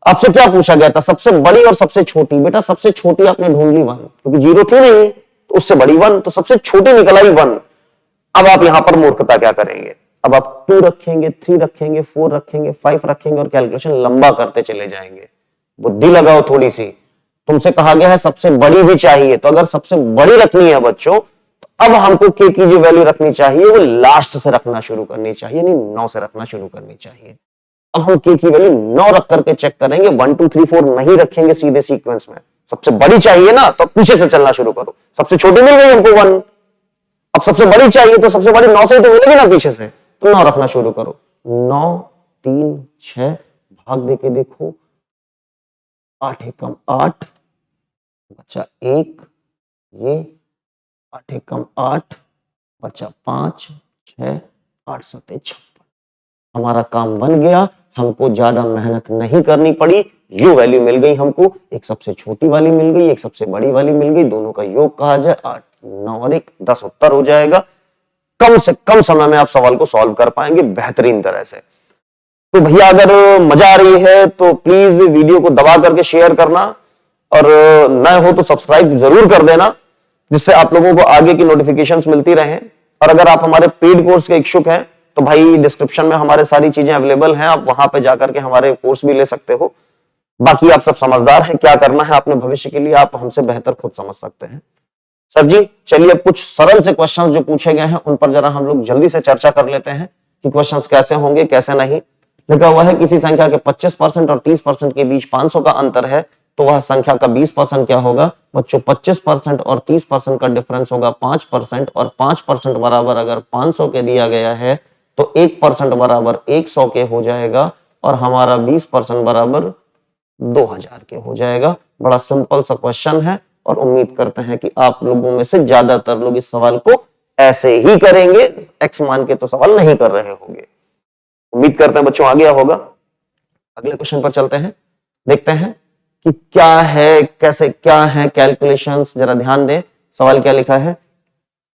आपसे क्या पूछा गया था, सबसे बड़ी और सबसे छोटी। बेटा सबसे छोटी आपने ढूंढ ली 1, क्योंकि 0 थी नहीं तो उससे बड़ी 1, तो सबसे छोटी निकल आई 1। अब आप यहां पर मूर्खता क्या करेंगे, अब आप 2 रखेंगे, 3 रखेंगे, 4 रखेंगे, 5 रखेंगे और कैलकुलेशन लंबा करते चले जाएंगे। बुद्धि लगाओ थोड़ी सी। तुमसे कहा गया है सबसे बड़ी भी चाहिए, तो अगर सबसे बड़ी रखनी है बच्चों, तो अब हमको के की जो वैल्यू रखनी चाहिए वो लास्ट से रखना शुरू करनी चाहिए, नहीं 9 से रखना शुरू करनी चाहिए। अब हम के की वैल्यू 9 रख करके चेक करेंगे, 1 2 3 4 नहीं रखेंगे सीधे सीक्वेंस में, सबसे बड़ी चाहिए ना तो पीछे से चलना शुरू करो। सबसे छोटी मिल गई हमको 1, अब सबसे बड़ी चाहिए तो सबसे बड़ी 9 से तो मिलेगी ना पीछे से, तो 9 रखना शुरू करो। 9 3 6 भाग देके देखो, 8 एकम 8 बचा 1, ये 8 एकम 8 बचा 5 6 8 7 56। हमारा काम बन गया, हमको ज्यादा मेहनत नहीं करनी पड़ी। यू वैल्यू मिल गई हमको, एक सबसे छोटी वाली मिल गई, एक सबसे बड़ी वाली मिल गई, दोनों का योग कहा जाए 8 9 और 1 10 उत्तर हो जाएगा। कम से कम समय में आप सवाल को सॉल्व कर पाएंगे बेहतरीन तरह से। तो भैया अगर मजा आ रही है तो प्लीज वीडियो को दबा करके शेयर करना, और नए हो तो सब्सक्राइब जरूर कर देना, जिससे आप लोगों को आगे की नोटिफिकेशंस मिलती रहें। और अगर आप हमारे पेड कोर्स के इच्छुक हैं तो भाई डिस्क्रिप्शन में हमारे सारी चीजें अवेलेबल हैं, आप वहां पे जाकर के हमारे कोर्स भी ले सकते हो। बाकी आप सब समझदार हैं, क्या करना है अपने भविष्य के लिए आप हमसे बेहतर खुद समझ सकते हैं। सर जी चलिए अब कुछ सरल से क्वेश्चंस जो पूछे गए हैं उन पर जरा हम लोग जल्दी से चर्चा कर लेते हैं कि क्वेश्चंस कैसे होंगे कैसे नहीं। लिखा हुआ है किसी संख्या के 25% और 30% के बीच 500 का अंतर है तो वह संख्या का 20% क्या होगा? बच्चों 25% और 30% का डिफरेंस होगा 5%, और 5% बराबर अगर 500 के दिया गया है तो 1% बराबर 100 के हो जाएगा, और हमारा 20% बराबर 2000 के हो जाएगा। बड़ा सिंपल सा क्वेश्चन है और उम्मीद करते हैं कि आप लोगों में से ज्यादातर लोग इस सवाल को ऐसे ही करेंगे, एक्स मान के तो सवाल नहीं कर रहे होंगे। उम्मीद करते हैं बच्चों आ गया होगा। अगले क्वेश्चन पर चलते हैं, देखते हैं कि क्या है कैसे क्या है कैलकुलेशंस। जरा ध्यान दें, सवाल क्या लिखा है।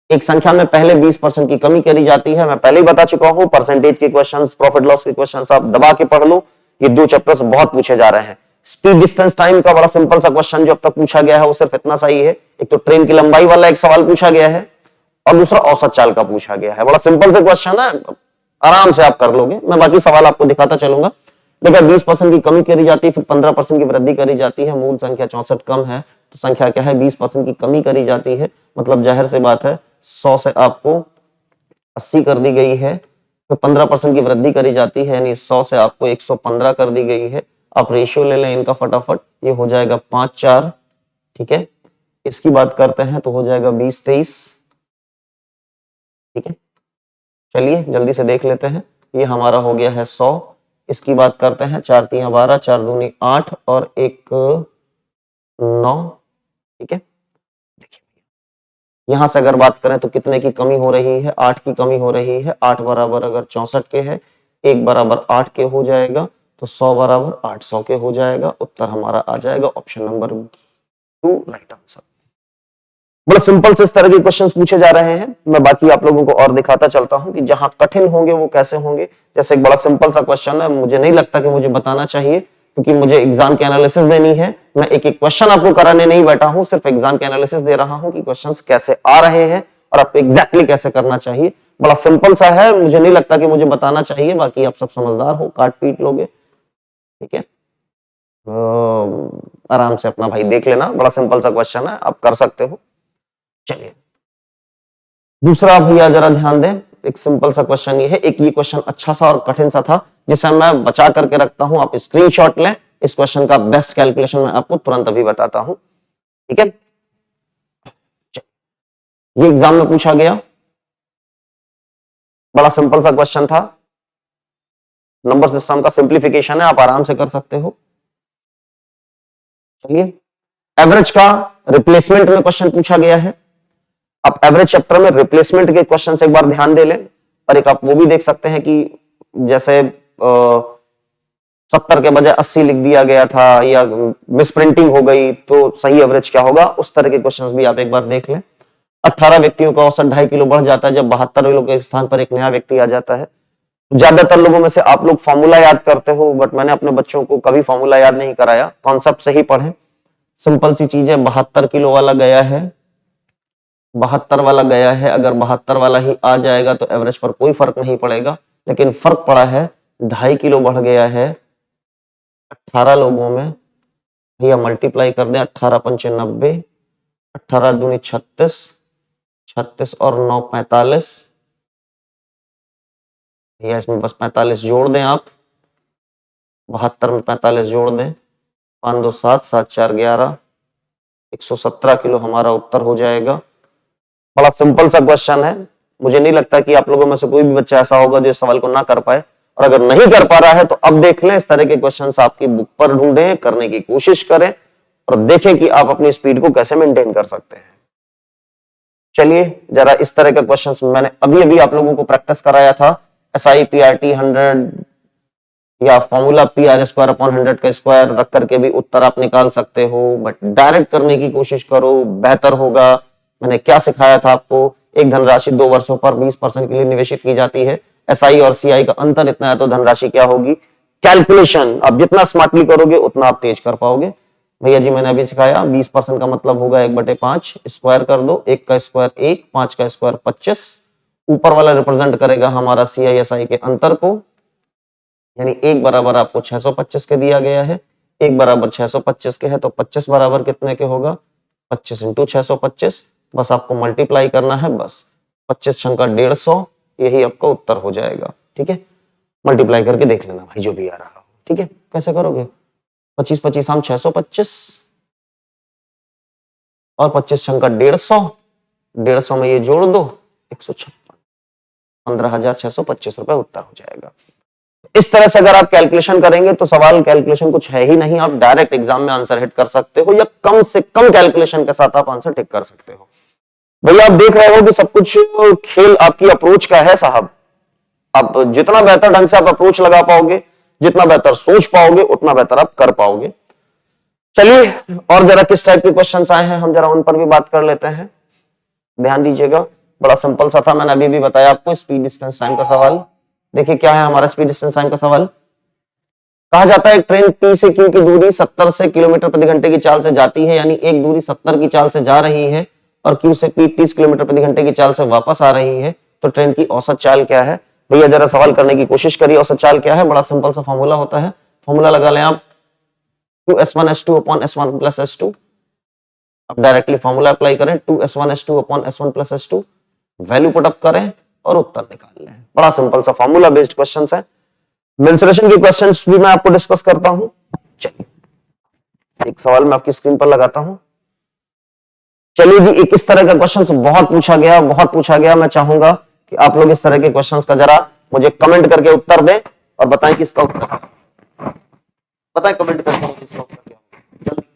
एक संख्या में पहले 20% की कमी करी जाती है। मैं पहले ही बता चुका हूं, परसेंटेज के क्वेश्चंस, प्रॉफिट लॉस के क्वेश्चंस आप दबा के पढ़ लो, ये 2 चैप्टर्स बहुत पूछे जा रहे हैं। स्पीड डिस्टेंस टाइम का बड़ा सिंपल सा क्वेश्चन जो अब तक पूछा गया है वो सिर्फ इतना सा ही है। एक तो ट्रेन की लंबाई वाला एक सवाल पूछा गया है और दूसरा औसत चाल का पूछा गया है। बड़ा सिंपल सा क्वेश्चन है, आराम से आप कर लोगे। मैं बाकी सवाल आपको दिखाता चलूंगा। देखिए 20% की कमी करी जाती है, फिर 15% की वृद्धि करी जाती है। मूल संख्या 64 कम है तो संख्या क्या है? 20% की कमी करी जाती है, मतलब जाहिर सी बात है 100 से आपको 80 कर दी गई है। फिर 15% की वृद्धि करी जाती है, यानी 100 से आपको 115 कर दी गई है। आप रेशियो ले लें इनका फटाफट, ये हो जाएगा 5-4। ठीक है, इसकी बात करते हैं तो हो जाएगा 20-23। ठीक है, चलिए जल्दी से देख लेते हैं। ये हमारा हो गया है 100। इसकी बात करते हैं, 4-3 12, 4 दूनी 8 और 1 9। ठीक है, देखिए यहां से अगर बात करें तो कितने की कमी हो रही है? 8 की कमी हो रही है। 8 बराबर अगर 64 के है, 1 बराबर 8 के हो जाएगा, तो 100 बराबर 800 के हो जाएगा। उत्तर हमारा आ जाएगा ऑप्शन नंबर 2 राइट आंसर। बड़ा सिंपल से इस तरह के क्वेश्चंस पूछे जा रहे हैं। मैं बाकी आप लोगों को और दिखाता चलता हूं कि जहां कठिन होंगे वो कैसे होंगे। जैसे एक बड़ा सिंपल सा क्वेश्चन है, मुझे नहीं लगता कि मुझे बताना चाहिए क्योंकि मुझे एग्जाम की एनालिसिस देनी है। मैं एक एक क्वेश्चन आपको कराने नहीं बैठा हूं, सिर्फ एग्जाम की एनालिसिस दे रहा हूं कि क्वेश्चंस कैसे आ रहे हैं और आपको एग्जैक्टली कैसे करना चाहिए। बड़ा सिंपल सा है, मुझे नहीं लगता कि मुझे बताना चाहिए। बाकी आप सब समझदार हो, काट पीट लोगे। ठीक है, आराम से अपना भाई देख लेना। बड़ा सिंपल सा क्वेश्चन है, आप कर सकते हो। चलिए दूसरा भैया जरा ध्यान दें, एक सिंपल सा क्वेश्चन ये है। एक ये क्वेश्चन अच्छा सा और कठिन सा था जिसे मैं बचा करके रखता हूं, आप स्क्रीनशॉट लें। इस क्वेश्चन का बेस्ट कैलकुलेशन मैं आपको तुरंत अभी बताता हूं। ठीक है, ये एग्जाम में पूछा गया, बड़ा सिंपल सा क्वेश्चन था। नंबर सिस्टम का सिंप्लीफिकेशन है, आप आराम से कर सकते हो। चलिए एवरेज का रिप्लेसमेंट में क्वेश्चन पूछा गया है। आप एवरेज चैप्टर में रिप्लेसमेंट के क्वेश्चन से एक बार ध्यान दे लें, और एक आप वो भी देख सकते हैं कि जैसे 70 के बजाय 80 लिख दिया गया था या मिसप्रिंटिंग हो गई तो सही एवरेज क्या होगा, उस तरह के क्वेश्चंस भी आप एक बार देख लें। 18 व्यक्तियों का औसत 2.5 किलो बढ़ जाता है जब 72 लोगों के स्थान पर एक नया व्यक्ति आ जाता है। ज्यादातर लोगों में से आप लोग फॉर्मूला याद करते हो, बट मैंने अपने बच्चों को कभी फॉर्मूला याद नहीं कराया, कॉन्सेप्ट से ही पढ़े। सिंपल सी चीज है, 72 किलो वाला गया है, 72 वाला गया है। अगर 72 वाला ही आ जाएगा तो एवरेज पर कोई फर्क नहीं पड़ेगा, लेकिन फर्क पड़ा है 2.5 किलो बढ़ गया है 18 लोगों में। भैया मल्टीप्लाई कर दें, 18 पंचे 90, 18 दूनी 36, 36 और 9 45। भैया इसमें बस 45 जोड़ दें आप, 72 में 45 जोड़ दें, 5 2 7, 7 4 11, 117 किलो हमारा उत्तर हो जाएगा। बड़ा सिंपल सा क्वेश्चन है, मुझे नहीं लगता कि आप लोगों में से कोई भी बच्चा ऐसा होगा जो इस सवाल को ना कर पाए, और अगर नहीं कर पा रहा है तो अब देख लें, इस तरह के क्वेश्चंस आपकी बुक पर ढूंढें, करने की कोशिश करें और देखें कि आप अपनी स्पीड को कैसे मेंटेन कर सकते हैं। चलिए जरा इस तरह का क्वेश्चंस मैंने अभी अभी आप लोगों को प्रैक्टिस कराया था, SI PRT 100 या फॉर्मूला PR² अपॉन 100 का स्क्वायर रख करके भी उत्तर आप निकाल सकते हो, बट डायरेक्ट करने की कोशिश करो, बेहतर होगा। मैंने क्या सिखाया था आपको, एक धनराशि 2 वर्षों पर 20% के लिए निवेशित की जाती है, SI और CI का अंतर इतना है तो धनराशि क्या होगी। कैलकुलेशन आप जितना स्मार्टली करोगे उतना आप तेज कर पाओगे। भैया जी मैंने अभी सिखाया 20% का मतलब होगा 1/5, स्क्वायर कर दो, 1 का स्क्वायर 1, 5 का स्क्वायर 25, ऊपर वाला रिप्रेजेंट करेगा हमारा CI SI के अंतर को, यानी 1 बराबर आपको 625 के दिया गया है, 1 बराबर 625 के है तो 25 बराबर कितने के होगा, 25 इंटू 625, बस आपको मल्टीप्लाई करना है, बस 25 छंका 150, यही आपका उत्तर हो जाएगा। ठीक है, मल्टीप्लाई करके देख लेना भाई जो भी आ रहा हो। ठीक है, कैसे करोगे, 25 25 हम 625 और 25 छंका 150, 150 में ये जोड़ दो 156, 15,625 रुपए उत्तर हो जाएगा। इस तरह से अगर आप कैलकुलेशन करेंगे तो सवाल कैलकुलेशन कुछ है ही नहीं, आप डायरेक्ट एग्जाम में आंसर हिट कर सकते हो या कम से कम कैलकुलेशन के साथ आप आंसर टिक कर सकते हो। भैया आप देख रहे हो कि सब कुछ खेल आपकी अप्रोच का है साहब, आप जितना बेहतर ढंग से आप अप्रोच लगा पाओगे, जितना बेहतर सोच पाओगे, उतना बेहतर आप कर पाओगे। चलिए और जरा किस टाइप के क्वेश्चंस आए हैं हम जरा उन पर भी बात कर लेते हैं। ध्यान दीजिएगा, बड़ा सिंपल सा था, मैंने अभी भी बताया आपको, स्पीड डिस्टेंस टाइम का सवाल। देखिए क्या है हमारा स्पीड डिस्टेंस टाइम का सवाल। कहा जाता है ट्रेन P से Q की दूरी 70 से किलोमीटर प्रति घंटे की चाल से जाती है, यानी एक दूरी 70 की चाल से जा रही है और Q से P 30 किलोमीटर प्रति घंटे की चाल से वापस आ रही है, तो ट्रेन की औसत चाल क्या है। भैया जरा सवाल करने की कोशिश करिए, औसत चाल क्या है। बड़ा सिंपल सा फॉर्मूला होता है, फॉर्मूला लगा लें आप, S1 upon S1 plus S2। अब डायरेक्टली फॉर्मूला अप्लाई करें, 2S1 upon S1 plus S2, value put up करें और उत्तर निकाल लें। बड़ा सिंपल सा फॉर्मूला बेस्ड क्वेश्चंस है। मेंसुरेशन के क्वेश्चंस भी मैं आपको डिस्कस करता हूं। चलिए एक सवाल मैं आपकी स्क्रीन पर लगाता हूं। चलिए जी, एक इस तरह का क्वेश्चन बहुत पूछा गया, मैं चाहूंगा कि आप लोग इस तरह के क्वेश्चंस का जरा मुझे कमेंट करके उत्तर दें और बताएं कि इसका उत्तर क्या है। बताएं कमेंट करके मुझे इसका उत्तर क्या है, जल्दी।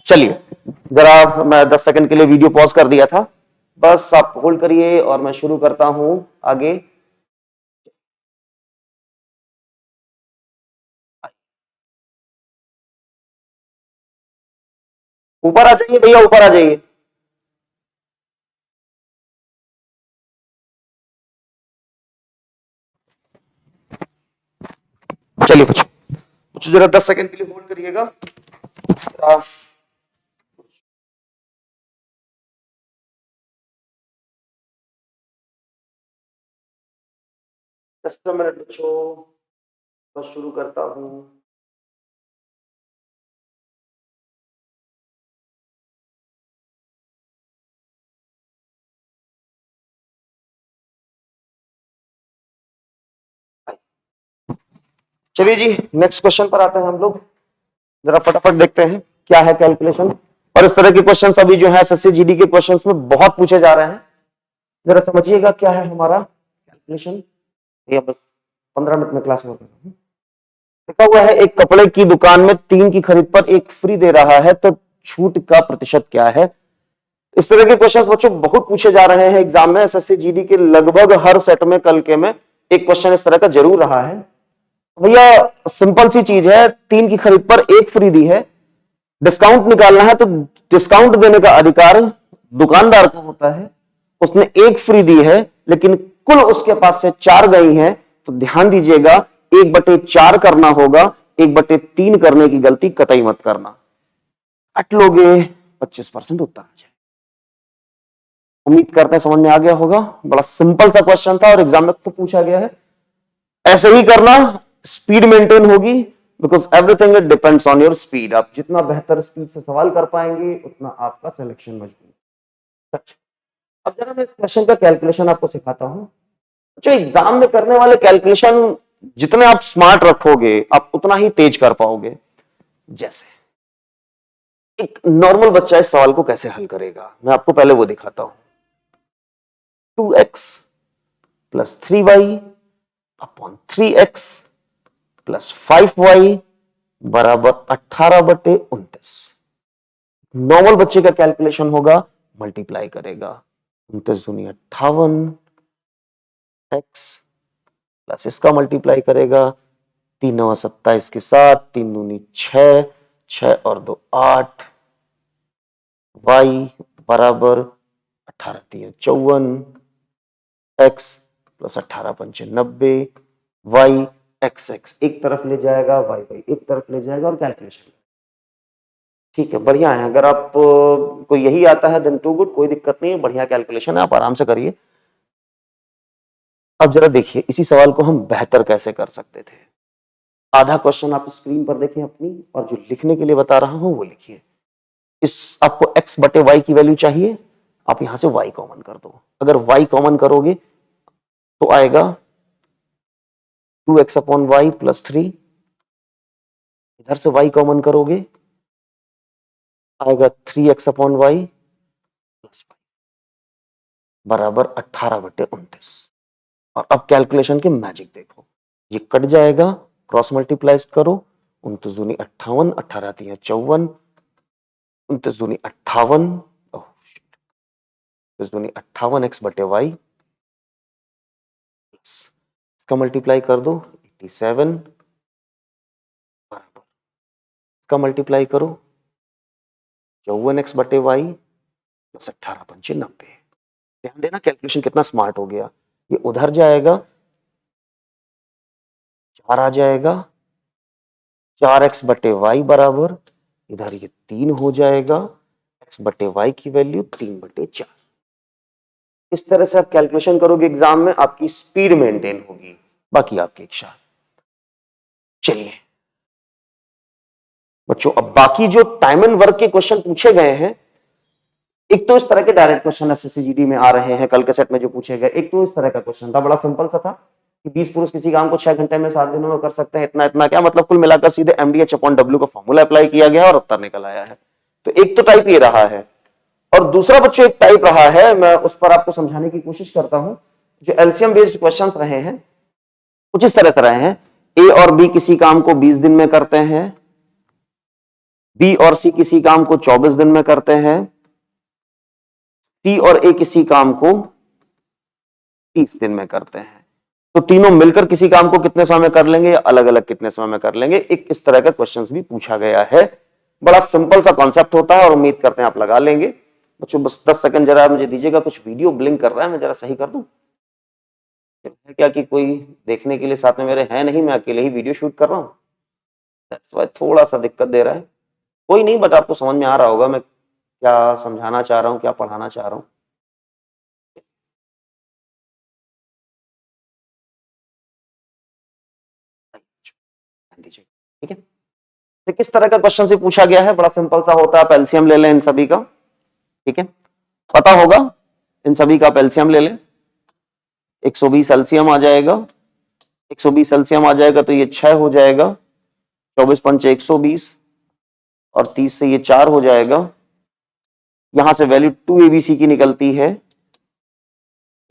चलिए जरा मैं 10 सेकंड के लिए वीडियो पॉज कर दिया था, बस आप होल्ड करिए और मैं शुरू करता हूं आगे। ऊपर आ जाइए भैया, ऊपर आ जाइए। चलिए कुछ जरा 10 सेकंड के लिए होल्ड करिएगा। दस मिनट बच्चों, बस शुरू करता हूं। चलिए जी नेक्स्ट क्वेश्चन पर आते हैं हम लोग, जरा फटाफट देखते हैं क्या है कैलकुलेशन। और इस तरह के क्वेश्चन अभी जो है एसएससी जीडी के क्वेश्चंस में बहुत पूछे जा रहे हैं, जरा समझिएगा क्या है हमारा कैलकुलेशन। ये बस 15 मिनट में क्लास में लिखा हुआ है, एक कपड़े की दुकान में 3 की खरीद पर 1 फ्री दे रहा है, तो छूट का प्रतिशत क्या है। इस तरह के क्वेश्चन बच्चों बहुत पूछे जा रहे हैं एग्जाम में, एसएससी जीडी के लगभग हर सेट में कल के में एक क्वेश्चन इस तरह का जरूर रहा है। भैया सिंपल सी चीज है, 3 की खरीद पर 1 फ्री दी है, डिस्काउंट निकालना है तो डिस्काउंट देने का अधिकार दुकानदार को होता है उसने एक फ्री दी है लेकिन कुल उसके पास से 4 गई हैं, तो ध्यान दीजिएगा 1/4 करना होगा, 1/3 करने की गलती कतई मत करना। काट लोगे 25% उत्तर आ जाए। उम्मीद करते हैं समझ में आ गया होगा। बड़ा सिंपल सा क्वेश्चन था और एग्जाम में खुद पूछा गया है। ऐसे ही करना, स्पीड मेंटेन होगी, because everything it depends on your speed. आप जितना बेहतर स्पीड से सवाल कर पाएंगे उतना आपका सिलेक्शन मजबूत। सच। अब जरा मैं इस क्वेश्चन का कैलकुलेशन आपको सिखाता हूं। जो एग्जाम में करने वाले कैलकुलेशन जितने आप स्मार्ट रखोगे आप उतना ही तेज कर पाओगे। जैसे एक नॉर्मल बच्चा इस सवाल को कैसे हल करेगा, मैं आपको पहले वो दिखाता हूं। 2x plus 3y upon 3x plus 5y बराबर 18/29। नॉर्मल बच्चे का कैलकुलेशन होगा, मल्टीप्लाई करेगा 29 दूनी 58 x प्लस इसका मल्टीप्लाई करेगा 3 9 27 के साथ, 3 दूनी 6, 6 और 2 8, y बराबर 18 3 54, x plus 18 5 90, y x x एक तरफ ले जाएगा, y y एक तरफ ले जाएगा और कैलकुलेशन। ठीक है, बढ़िया है। अगर आप को यही आता है देन टू गुड, कोई दिक्कत नहीं है, बढ़िया कैलकुलेशन है, आप आराम से करिए। अब जरा देखिए इसी सवाल को हम बेहतर कैसे कर सकते थे। आधा क्वेश्चन आप स्क्रीन पर देखें अपनी, और जो लिखने के लिए बता रहा हूं वो लिखिए। इस आपको x बटे y की वैल्यू चाहिए, आप यहां से y कॉमन कर दो। अगर y कॉमन करोगे तो आएगा 2x अपॉन y प्लस 3, इधर से y कॉमन करोगे आएगा 3x अपॉन y प्लस 5 बराबर 18/29। और अब कैलकुलेशन के मैजिक देखो, ये कट जाएगा, क्रॉस मल्टीप्लाई करो, 29 दूनी 58, 18 3 54, 29 दूनी 58, 29 दूनी 58 x बटे y, इसका मल्टीप्लाई कर दो 87 बराबर, इसका मल्टीप्लाई करो 54 x बटे y प्लस 18 5 90। ध्यान देना कैलकुलेशन कितना स्मार्ट हो गया। ये उधर जाएगा, 4 आ जाएगा, 4x बटे y बराबर, इधर ये 3 हो जाएगा, x बटे y की वैल्यू 3/4। इस तरह से आप कैलकुलेशन करोगे एग्जाम में, आपकी स्पीड मेंटेन होगी, बाकी आपकी इच्छा। चलिए बच्चों, अब बाकी जो टाइम एंड वर्क के क्वेश्चन पूछे गए हैं, एक तो इस तरह के डायरेक्ट क्वेश्चन एसएससी जीडी में आ रहे हैं कल के सेट में जो पूछे गए। एक तो इस तरह का क्वेश्चन था, बड़ा सिंपल सा था कि 20 पुरुष किसी काम को 6 घंटे में 7 दिनों में कर सकते हैं, इतना इतना क्या मतलब, कुल मिलाकर सीधे mdh/w का फॉर्मूला अप्लाई किया गया और उत्तर निकल आया है। तो एक तो टाइप ये रहा है, और दूसरा बच्चों एक टाइप रहा है, मैं उस पर आपको समझाने की कोशिश करता हूं। जो एलसीएम बेस्ड क्वेश्चन रहे हैं कुछ इस तरह से रहे हैं। ए और बी किसी काम को 20 दिन में करते हैं, बी और सी किसी काम को 24 दिन में करते हैं, सी और ए किसी काम को 30 दिन में करते हैं। तो तीनों मिलकर किसी काम को कितने समय में कर लेंगे या अलग अलग कितने समय में कर लेंगे, एक इस तरह का क्वेश्चन भी पूछा गया है। बड़ा सिंपल सा कॉन्सेप्ट होता है और उम्मीद करते हैं आप लगा लेंगे। बच्चों बस 10 सेकंड जरा मुझे दीजिएगा, कुछ वीडियो ब्लिंक कर रहा है, मैं जरा सही कर दूं। क्या कि कोई देखने के लिए साथ में मेरे है नहीं, मैं अकेले ही वीडियो शूट कर रहा हूं, दैट्स व्हाई थोड़ा सा दिक्कत दे रहा है। कोई नहीं, बट आपको समझ में आ रहा होगा मैं क्या समझाना चाह रहा हूं, क्या पढ़ाना चाह रहा हूं। ठीक है, तो किस तरह का क्वेश्चन से पूछा गया है, बड़ा सिंपल सा होता है। आप एलसीएम ले लें इन सभी का, ठीक है, पता होगा इन सभी का आप एलसीएम ले लें। 120 एलसीएम आ जाएगा, 120 एलसीएम आ जाएगा तो ये 6 हो जाएगा, 24 पंचे 120 और 30 से ये 4 हो जाएगा। यहां से वैल्यू 2abc की निकलती है,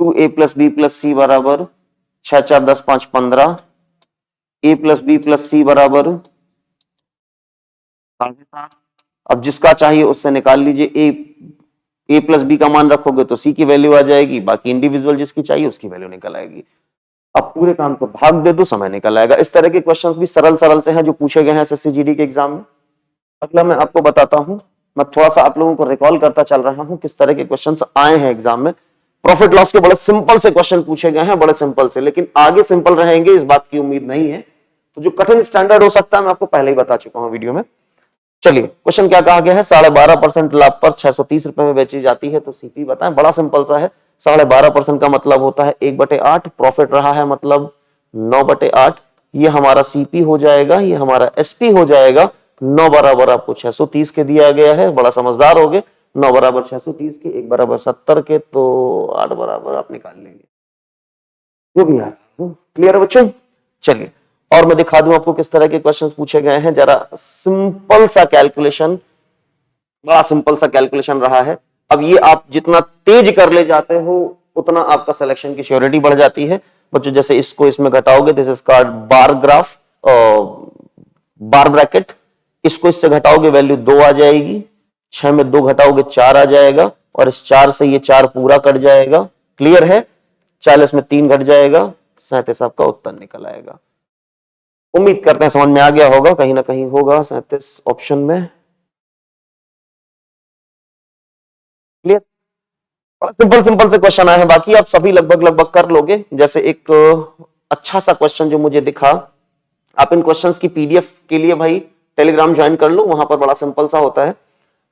2a प्लस बी प्लस सी बराबर 6 4 10 5 15, a प्लस बी प्लस सी बराबर 7.5। अब जिसका चाहिए उससे निकाल लीजिए, a प्लस बी का मान रखोगे तो सी की वैल्यू आ जाएगी, बाकी इंडिविजुअल जिसकी चाहिए उसकी वैल्यू निकल आएगी। अब पूरे काम को भाग दे दो, समय निकल आएगा। इस तरह के क्वेश्चंस भी सरल सरल से हैं जो पूछे गए हैं एसएससी जीडी के एग्जाम में। अगला मैं आपको बताता हूं, मैं थोड़ा सा आप लोगों को रिकॉल करता चल रहा हूं किस तरह के क्वेश्चंस आए हैं एग्जाम में, प्रॉफिट लॉस के बड़े सिंपल से क्वेश्चन पूछे गए हैं, बड़े सिंपल से, लेकिन आगे सिंपल रहेंगे इस बात की उम्मीद नहीं है। तो जो कठिन स्टैंडर्ड हो सकता है मैं आपको पहले ही बता चुका हूं वीडियो में। चलिए क्वेश्चन क्या कहा गया है, 12.5% लाभ पर 630 रुपए में बेची जाती है तो सीपी बताएं। बड़ा सिंपल सा है, 12.5% का मतलब होता है 1/8, प्रॉफिट रहा है मतलब 9/8। ये हमारा सीपी हो जाएगा, ये हमारा एसपी हो जाएगा। 9 बराबर आपको 630 के दिया गया है, बड़ा समझदार हो गए। 9 बराबर 630 के, 1 बराबर 70 के, तो 8 बराबर आप निकाल लेंगे जो भी है। क्लियर है बच्चों? चलिए और मैं दिखा दूं आपको किस तरह के क्वेश्चंस पूछे गए हैं। जरा सिंपल सा कैलकुलेशन, बड़ा सिंपल सा कैलकुलेशन रहा है। अब ये आप जितना तेज कर ले जाते हो उतना आपका सिलेक्शन की श्योरिटी बढ़ जाती है बच्चों। जैसे इसको इसमें घटाओगे, this is called bar graph, bar bracket. इसको इससे घटाओगे वैल्यू 2 आ जाएगी, 6 में 2 घटाओगे 4 आ जाएगा, और इस 4 से ये 4 पूरा कट जाएगा। क्लियर है? 40 में 3 घट जाएगा, 37 आपका उत्तर निकल आएगा। उम्मीद करते हैं समझ में आ गया होगा, कहीं ना कहीं होगा 37 ऑप्शन में। क्लियर? सिंपल सिंपल से क्वेश्चन आए हैं, बाकी आप सभी लगभग लगभग कर लोगे। जैसे एक अच्छा सा क्वेश्चन जो मुझे दिखा, आप इन क्वेश्चंस की पीडीएफ के लिए भाई टेलीग्राम ज्वाइन कर लो, वहां पर बड़ा सिंपल सा होता है।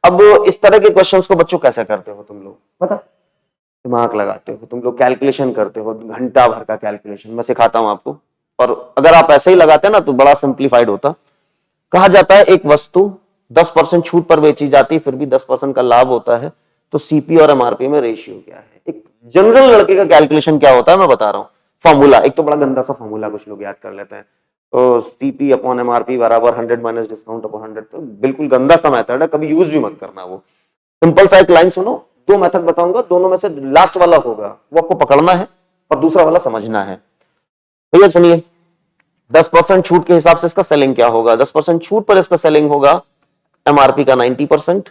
अब इस तरह के क्वेश्चंस को बच्चों कैसे करते हो तुम लोग, पता? दिमाग लगाते हो तुम लोग, कैलकुलेशन करते हो, घंटा भर का कैलकुलेशन मैं सिखाता हूं आपको। और अगर आप ऐसे ही लगाते ना तो बड़ा सिंप्लीफाइड होता। कहा जाता है एक वस्तु 10% छूट पर बेची जाती, फिर भी 10% का लाभ होता है, तो सीपी और एमआरपी में रेशियो क्या है? एक जनरल लड़के का कैलकुलेशन क्या होता है मैं बता रहा हूं। फॉर्मूला, एक तो बड़ा गंदा सा फॉर्मूला कुछ लोग याद कर लेते हैं, तो सीपी अपॉन एमआरपी बराबर 100 माइनस डिस्काउंट अपॉन 100, तो बिल्कुल गंदा सा मेथड है, कभी यूज भी मत करना वो। सिंपल सा एक लाइन सुनो, 2 मेथड बताऊंगा, दोनों में से लास्ट वाला होगा वो आपको पकड़ना है और दूसरा वाला समझना है। भैया सुनिए, 10% छूट के हिसाब से इसका सेलिंग क्या होगा? 10% छूट पर इसका सेलिंग होगा एमआरपी का 90%।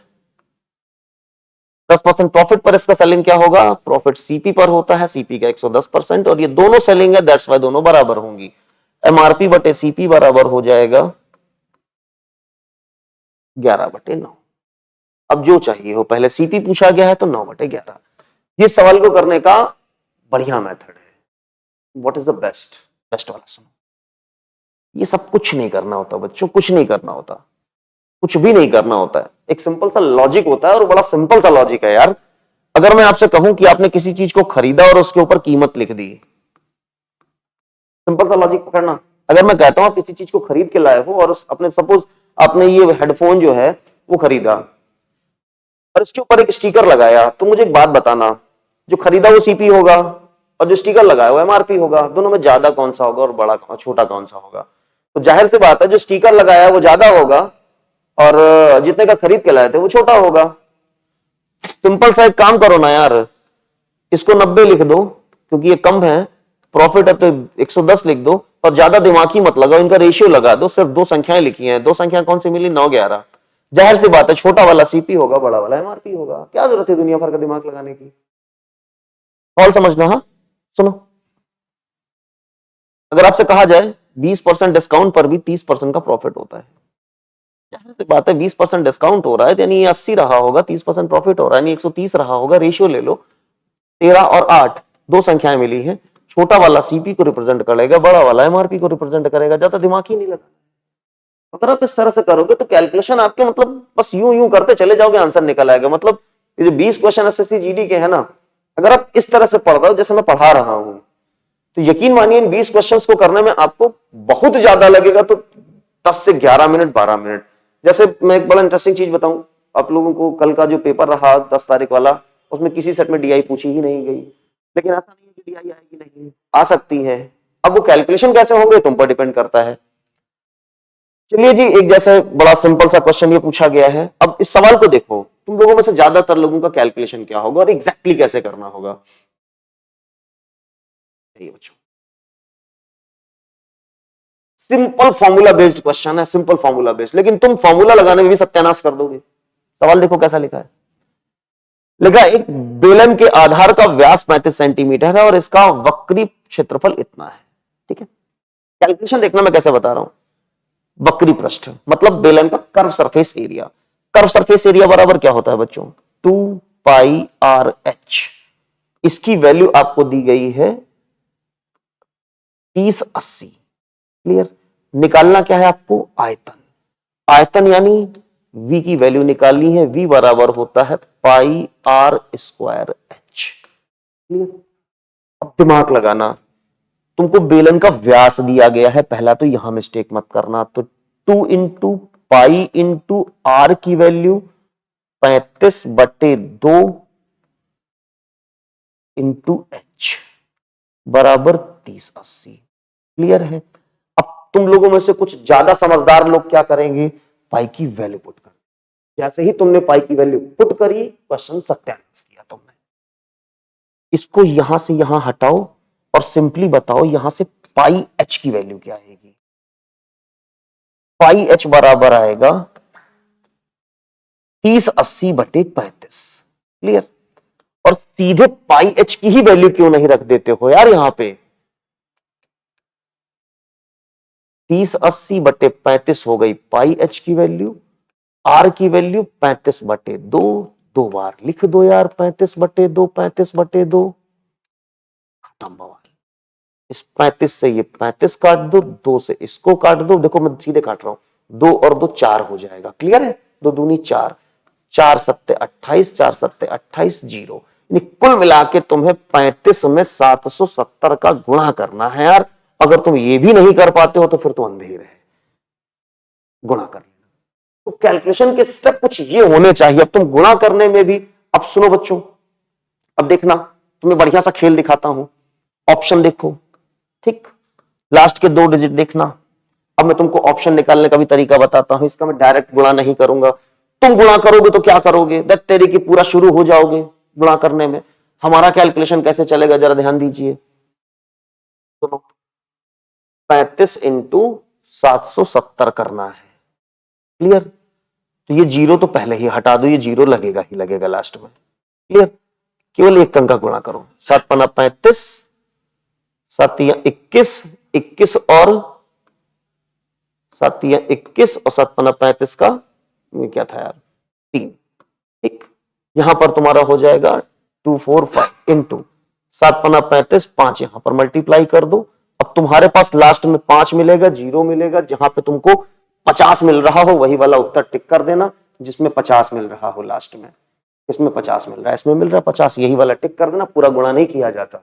10% प्रॉफिट पर इसका सेलिंग क्या होगा? प्रॉफिट सीपी पर होता है, सीपी का 110%, और ये दोनों सेलिंग है, दैट्स वाई दोनों बराबर होंगी। एमआरपी बटे सीपी बराबर हो जाएगा 11/9। अब जो चाहिए हो, पहले सीपी पूछा गया है तो 9/11। ये सवाल को करने का बढ़िया मेथड है। What is the best? Best वाला सुनो। ये सब कुछ नहीं करना होता बच्चों, कुछ नहीं करना होता, कुछ भी नहीं करना होता है। एक सिंपल सा लॉजिक होता है, और बड़ा सिंपल सा लॉजिक है यार। अगर मैं आपसे कहूं कि आपने किसी चीज को खरीदा और उसके ऊपर कीमत लिख दी, सिंपल सा लॉजिक पकड़ना। अगर मैं कहता हूं आप किसी चीज को खरीद के लाए हो और अपने सपोज आपने ये हेडफोन जो है वो खरीदा और इसके ऊपर एक स्टिकर लगाया, तो मुझे एक बात बताना, जो खरीदा वो सीपी होगा और जो स्टिकर लगाया वो एमआरपी होगा। दोनों में ज्यादा कौन सा होगा और बड़ा छोटा कौन सा होगा? तो जाहिर सी बात है जो स्टिकर लगाया वो ज्यादा होगा और जितने का खरीद के लाए थे वो छोटा होगा। सिंपल सा एक काम करो ना यार, इसको 90 लिख दो क्योंकि ये कम है, प्रॉफिट है तो 110 लिख दो, और ज्यादा दिमाग ही मत लगाओ, इनका रेशियो लगा दो। सिर्फ 2 संख्याएं लिखी हैं, 2 संख्या कौन सी मिली? 9, 11। जाहिर सी बात है छोटा वाला सीपी होगा, बड़ा वाला एमआरपी होगा। क्या जरूरत है दुनिया भर का दिमाग लगाने की? और समझना। हाँ सुनो, अगर आपसे कहा जाए 20% डिस्काउंट पर भी 30% का प्रॉफिट होता है, जाहिर सी बात है 20% डिस्काउंट हो रहा है यानी 80 रहा होगा, 30% प्रॉफिट हो रहा है यानी 130 रहा होगा। रेशियो ले लो, 13 और 8 2 संख्याएं मिली हैं। छोटा वाला सीपी को रिप्रेजेंट करेगा, बड़ा वाला एमआरपी को रिप्रेजेंट करेगा। ज्यादा दिमाग ही नहीं लगा। अगर आप इस तरह से करोगे तो कैलकुलेशन आपके मतलब बस यूं यूं करते चले जाओगे, आंसर निकल आएगा। मतलब ये जो 20 क्वेश्चन एसएससी जीडी के है ना, अगर आप इस तरह से पढ़ रहे हो जैसे मैं पढ़ा रहा हूं, तो यकीन मानिए इन 20 क्वेश्चंस को करने में आपको बहुत ज्यादा लगेगा, तो 10 से 11 मिनट 12 मिनट। जैसे मैं एक बड़ा इंटरेस्टिंग चीज बताऊं आप लोगों को, कल का जो पेपर रहा 10 तारीख वाला, उसमें किसी सेट में डीआई पूछी ही नहीं गई। लेकिन ऐसा नहीं है कि डीआई आएगी नहीं, आ सकती है। अब वो कैलकुलेशन कैसे होंगे तुम पर डिपेंड करता है। चलिए जी, एक जैसे बड़ा सिंपल सा क्वेश्चन ये पूछा गया है। अब इस सवाल को देखो, तुम लोगों में से ज्यादातर लोगों का कैलकुलेशन क्या होगा और एग्जैक्टली कैसे करना होगा। बच्चों सिंपल फॉर्मूला बेस्ड क्वेश्चन है, सिंपल फॉर्मूला बेस्ड, लेकिन तुम फॉर्मूला लगाने में भी सत्यानाश कर दोगे। सवाल देखो कैसा लिखा है। लिखा एक बेलन के आधार का व्यास 35 सेंटीमीटर है और इसका वक्री क्षेत्रफल इतना है। ठीक है, कैलकुलेशन देखना मैं कैसे बता रहा हूं। वक्री पृष्ठ मतलब बेलन का curve surface area. Curve surface area बराबर क्या होता है बच्चों? 2 पाई आर एच। इसकी वैल्यू आपको दी गई है 3080। क्लियर? निकालना क्या है आपको? आयतन। आयतन यानी v की वैल्यू निकालनी है। v बराबर होता है पाई आर स्क्वायर एच। क्लियर? अब दिमाग लगाना, तुमको बेलन का व्यास दिया गया है, पहला तो यहां मिस्टेक मत करना। तो 2 इंटू पाई इंटू आर की वैल्यू 35/2 इंटू एच बराबर 3080। क्लियर है? अब तुम लोगों में से कुछ ज्यादा समझदार लोग क्या करेंगे? पाई की वैल्यू पुट कर। जैसे ही तुमने पाई की वैल्यू पुट करी, क्वेश्चन सत्यानाश किया तुमने। इसको यहां से यहां हटाओ और सिंपली बताओ यहां से पाई एच की वैल्यू क्या आएगी? पाई एच बराबर आएगा 3080/35। क्लियर? और सीधे पाई एच की ही वैल्यू क्यों नहीं रख देते हो यार यहां पे? 3080/35 हो गई पाई एच की वैल्यू, आर की वैल्यू 35/2। 2 बार लिख दो यार, 35/2 35/2। खत्म बवाल। इस 35 से ये 35 काट दो, 2 से इसको काट दो। देखो मैं सीधे काट रहा हूं, 2 और 2 4 हो जाएगा। क्लियर है? 2 दूनी 4, 4 सत्ते 28, 4 सत्ते 28, 0। कुल मिला के तुम्हें 35 में 770 का गुणा करना है यार। अगर तुम ये भी नहीं कर पाते हो तो फिर तो अंधेर है। गुणा कर लेना। तो कैलकुलेशन के स्टेप कुछ ये होने चाहिए। अब तुम गुणा करने में भी, अब सुनो बच्चों, अब देखना तुम्हें बढ़िया सा खेल दिखाता हूं। ऑप्शन देखो, ठीक, लास्ट के 2 डिजिट देखना। अब मैं तुमको ऑप्शन निकालने का भी तरीका बताता हूं। इसका मैं डायरेक्ट गुणा नहीं करूंगा। तुम गुणा करोगे तो क्या करोगे? दस तेरे की पूरा शुरू हो जाओगे गुणा करने में। हमारा कैलकुलेशन कैसे चलेगा जरा ध्यान दीजिए। सुनो, 35 इंटू 770 करना है। क्लियर? तो ये 0 तो पहले ही हटा दो, ये 0 लगेगा ही लगेगा लास्ट में। क्लियर? केवल एक अंक का गुणा करो। 7 पन्ना 35, 7 या 21, 21 और 7 या 21 और 7 पन्ना 35 का ये क्या था यार? 3। ठीक, यहां पर तुम्हारा हो जाएगा 245 इंटू 7 पन्ना 35, 5 यहां पर मल्टीप्लाई कर दो। अब तुम्हारे पास लास्ट में 5 मिलेगा, 0 मिलेगा। जहां पे तुमको 50 मिल रहा हो वही वाला उत्तर टिक कर देना जिसमें 50 मिल रहा हो लास्ट में। इसमें 50 मिल रहा है, इसमें मिल रहा है 50, यही वाला टिक कर देना। पूरा गुणा नहीं किया जाता।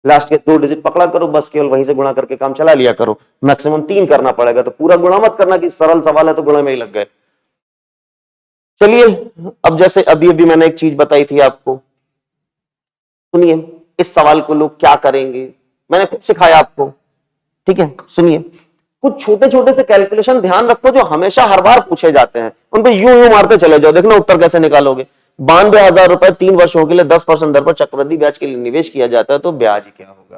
लास्ट के 2 डिजिट पकड़ा करो, बस केवल वहीं से गुणा करके काम चला लिया करो। मैक्सिमम 3 करना पड़ेगा, तो पूरा गुणा मत करना कि सरल सवाल है तो गुणा में ही लग गए। चलिए, अब जैसे अभी अभी मैंने एक चीज बताई थी आपको, सुनिए। इस सवाल को लोग क्या करेंगे, मैंने खुद सिखाया आपको। ठीक है, सुनिए। कुछ छोटे छोटे से कैलकुलेशन ध्यान रखो जो हमेशा हर बार पूछे जाते हैं, उन पर यूं यूं मारते चले जाओ, देखना उत्तर कैसे निकालोगे। 92,000 रुपए 3 वर्षों के लिए 10% दर पर चक्रवृद्धि ब्याज के लिए निवेश किया जाता है, तो ब्याज क्या होगा?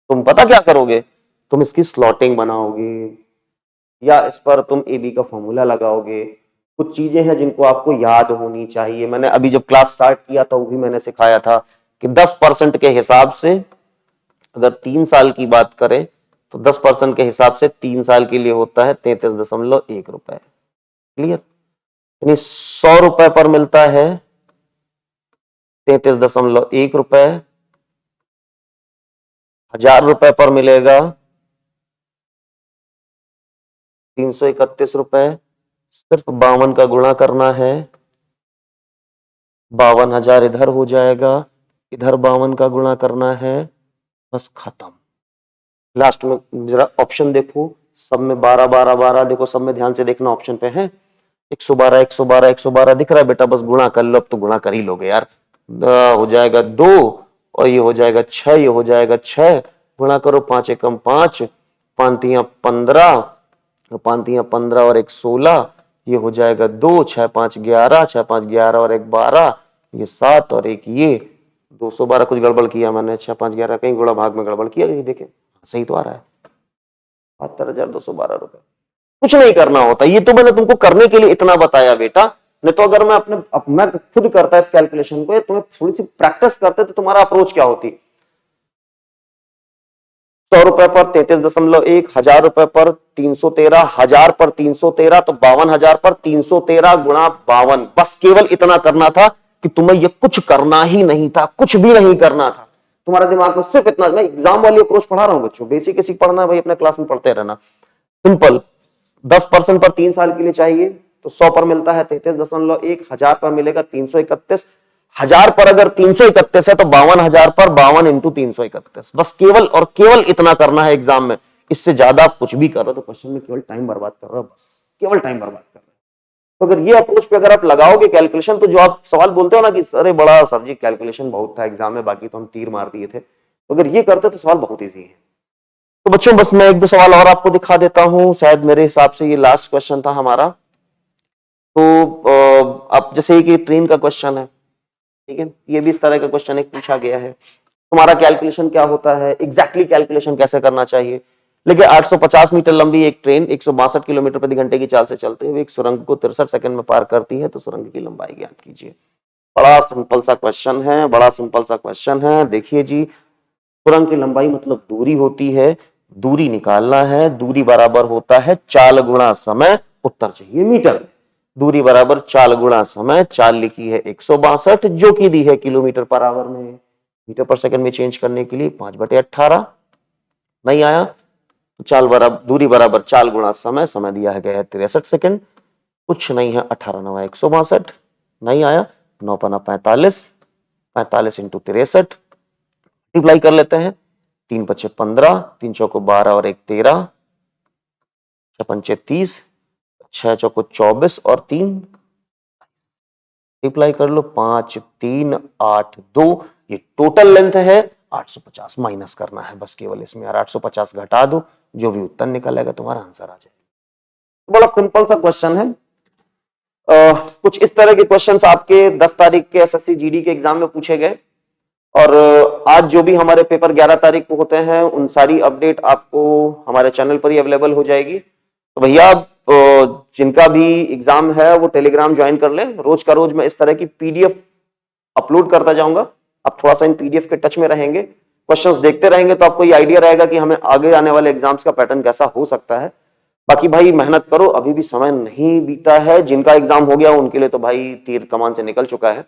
तुम पता क्या करोगे? तुम इसकी स्लॉटिंग बनाओगे या इस पर तुम एबी का फॉर्मूला लगाओगे। कुछ चीजें हैं जिनको आपको याद होनी चाहिए। मैंने अभी जब क्लास स्टार्ट किया था वो भी मैंने सिखाया था कि 10% के हिसाब से अगर 3 साल की बात करें तो 10% के हिसाब से 3 साल के लिए होता है 33.1 रुपए। क्लियर? यानी 100 रुपए पर मिलता है 33.1 रुपए। 1000 रुपए पर मिलेगा 331 रुपए। सिर्फ 52 का गुणा करना है, 52,000 इधर हो जाएगा, इधर 52 का गुणा करना है, बस खत्म। लास्ट में जरा ऑप्शन देखो, सब में 12 12 12, देखो सब में ध्यान से देखना, ऑप्शन पे है 112 112 112 दिख रहा है बेटा, बस गुणा कर लो। अब तो गुणा कर ही लोगे यार। हो जाएगा 2 और ये हो जाएगा 6, ये हो जाएगा 6। गुणा करो, 5 एकम 5, 5 तियां 15, 5 तियां 15 और 1 16, ये हो जाएगा 2, 6 5 11, 6 5 11 और 1 12, ये 7 और 1 ये 212। कुछ गड़बड़ किया मैंने, 6 5 11 कहीं गुणा भाग में गड़बड़ किया, ये देखें सही तो आ रहा है 72,212 रुपए। कुछ नहीं करना होता, ये तो मैंने तुमको करने के लिए इतना बताया बेटा। नहीं तो अगर मैं खुद करता इस कैलकुलेशन को, तुम्हें थोड़ी सी प्रैक्टिस करते तो तुम्हारा अप्रोच क्या होती। 100 रुपए पर 33.1, 1000 रुपए पर 313, 1000 पर 313, तो 52,000 पर 313 गुणा 52। बस केवल इतना करना था। कि तुम्हें ये कुछ करना ही नहीं था, कुछ भी नहीं करना था, तुम्हारे दिमाग में सिर्फ इतना, मैं एग्जाम वाली अप्रोच पढ़ा रहा हूं बच्चों, बेसिक बेसिक पढ़ना है भाई, अपने क्लास में पढ़ते रहना, सिंपल। 10% पर 3 साल के लिए चाहिए तो 100 पर मिलता है 33.1, 1000 पर मिलेगा 331, 1000 पर अगर 331 है तो 52,000 पर 52 इंटू 331, बस केवल और केवल इतना करना है एग्जाम में। इससे ज्यादा आप कुछ भी कर रहे हो तो क्वेश्चन में केवल टाइम बर्बाद कर रहे हो, बस केवल टाइम बर्बाद कर रहे हो। तो अगर ये अप्रोच पे अगर आप लगाओगे कैलकुलेशन, तो जो आप सवाल बोलते हो ना कि अरे बड़ा सर जी कैलकुलेशन बहुत था एग्जाम में, बाकी तो हम तीर मार दिए थे, तो अगर ये करते तो सवाल बहुत ईजी है। तो बच्चों बस मैं एक दो सवाल और आपको दिखा देता हूं, शायद मेरे हिसाब से ये लास्ट क्वेश्चन था हमारा। तो अब जैसे कि ट्रेन का क्वेश्चन है, ठीक है, ये भी इस तरह का क्वेश्चन एक पूछा गया है, तुम्हारा कैलकुलेशन क्या होता है, एग्जैक्टली कैलकुलेशन कैसे करना चाहिए। लेकिन 850 मीटर लंबी एक ट्रेन 162 किलोमीटर प्रति घंटे की चाल से चलते हुए एक सुरंग को 63 सेकंड में पार करती है, तो सुरंग की लंबाई ज्ञात कीजिए। बड़ा सिंपल सा क्वेश्चन है, बड़ा सिंपल सा क्वेश्चन है। देखिए जी, सुरंग की लंबाई मतलब दूरी होती है, दूरी निकालना है, दूरी बराबर होता है चाल गुणा समय, उत्तर चाहिए मीटर। दूरी बराबर चाल गुणा समय, चाल लिखी है 162 जो कि दी है किलोमीटर पर आवर में, मीटर पर सेकंड में चेंज करने के लिए 5/18 नहीं आया, तो चाल बराबर दूरी बराबर चाल गुणा समय, समय दिया है गया है 63 सेकंड, कुछ नहीं है, 18 9 162 नहीं आया, 9 पना 45, 45 इंटू 63 मल्टीप्लाई कर लेते हैं, 3 पचे 15, 3 चौको 12 और 1 13, 6 पंचे 30, 6 चौको 24 और 3 मल्टीप्लाई कर लो, 5 3 8 2, ये टोटल लेंथ है 850, माइनस करना है बस केवल इसमें यार, 850 घटा दो, जो भी उत्तर निकलेगा तुम्हारा आंसर आ जाएगा। बड़ा सिंपल सा क्वेश्चन है। कुछ इस तरह के क्वेश्चंस आपके 10 तारीख के एसएससी जीडी के एग्जाम में पूछे गए, और आज जो भी हमारे पेपर 11 तारीख को होते हैं उन सारी अपडेट आपको हमारे चैनल पर ही अवेलेबल हो जाएगी। तो भैया जिनका भी एग्जाम है वो टेलीग्राम ज्वाइन कर लें, रोज का रोज मैं इस तरह की पीडीएफ अपलोड करता जाऊंगा, आप थोड़ा सा इन पीडीएफ के टच में रहेंगे, क्वेश्चंस देखते रहेंगे तो आपको ये आइडिया रहेगा कि हमें आगे आने वाले एग्जाम्स का पैटर्न कैसा हो सकता है। बाकी भाई मेहनत करो, अभी भी समय नहीं बीता है, जिनका एग्जाम हो गया उनके लिए तो भाई तीर कमान से निकल चुका है,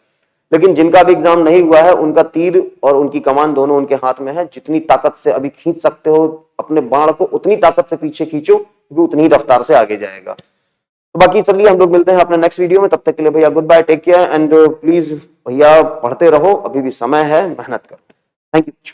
लेकिन जिनका भी एग्जाम नहीं हुआ है उनका तीर और उनकी कमान दोनों उनके हाथ में है, जितनी ताकत से अभी खींच सकते हो अपने बाण को उतनी ताकत से पीछे खींचो, क्योंकि उतनी रफ्तार से आगे जाएगा। तो बाकी चलिए हम लोग मिलते हैं अपने नेक्स्ट वीडियो में, तब तक के लिए भैया good bye, take care and please भैया पढ़ते रहो, अभी भी समय है, मेहनत करो। Thank you.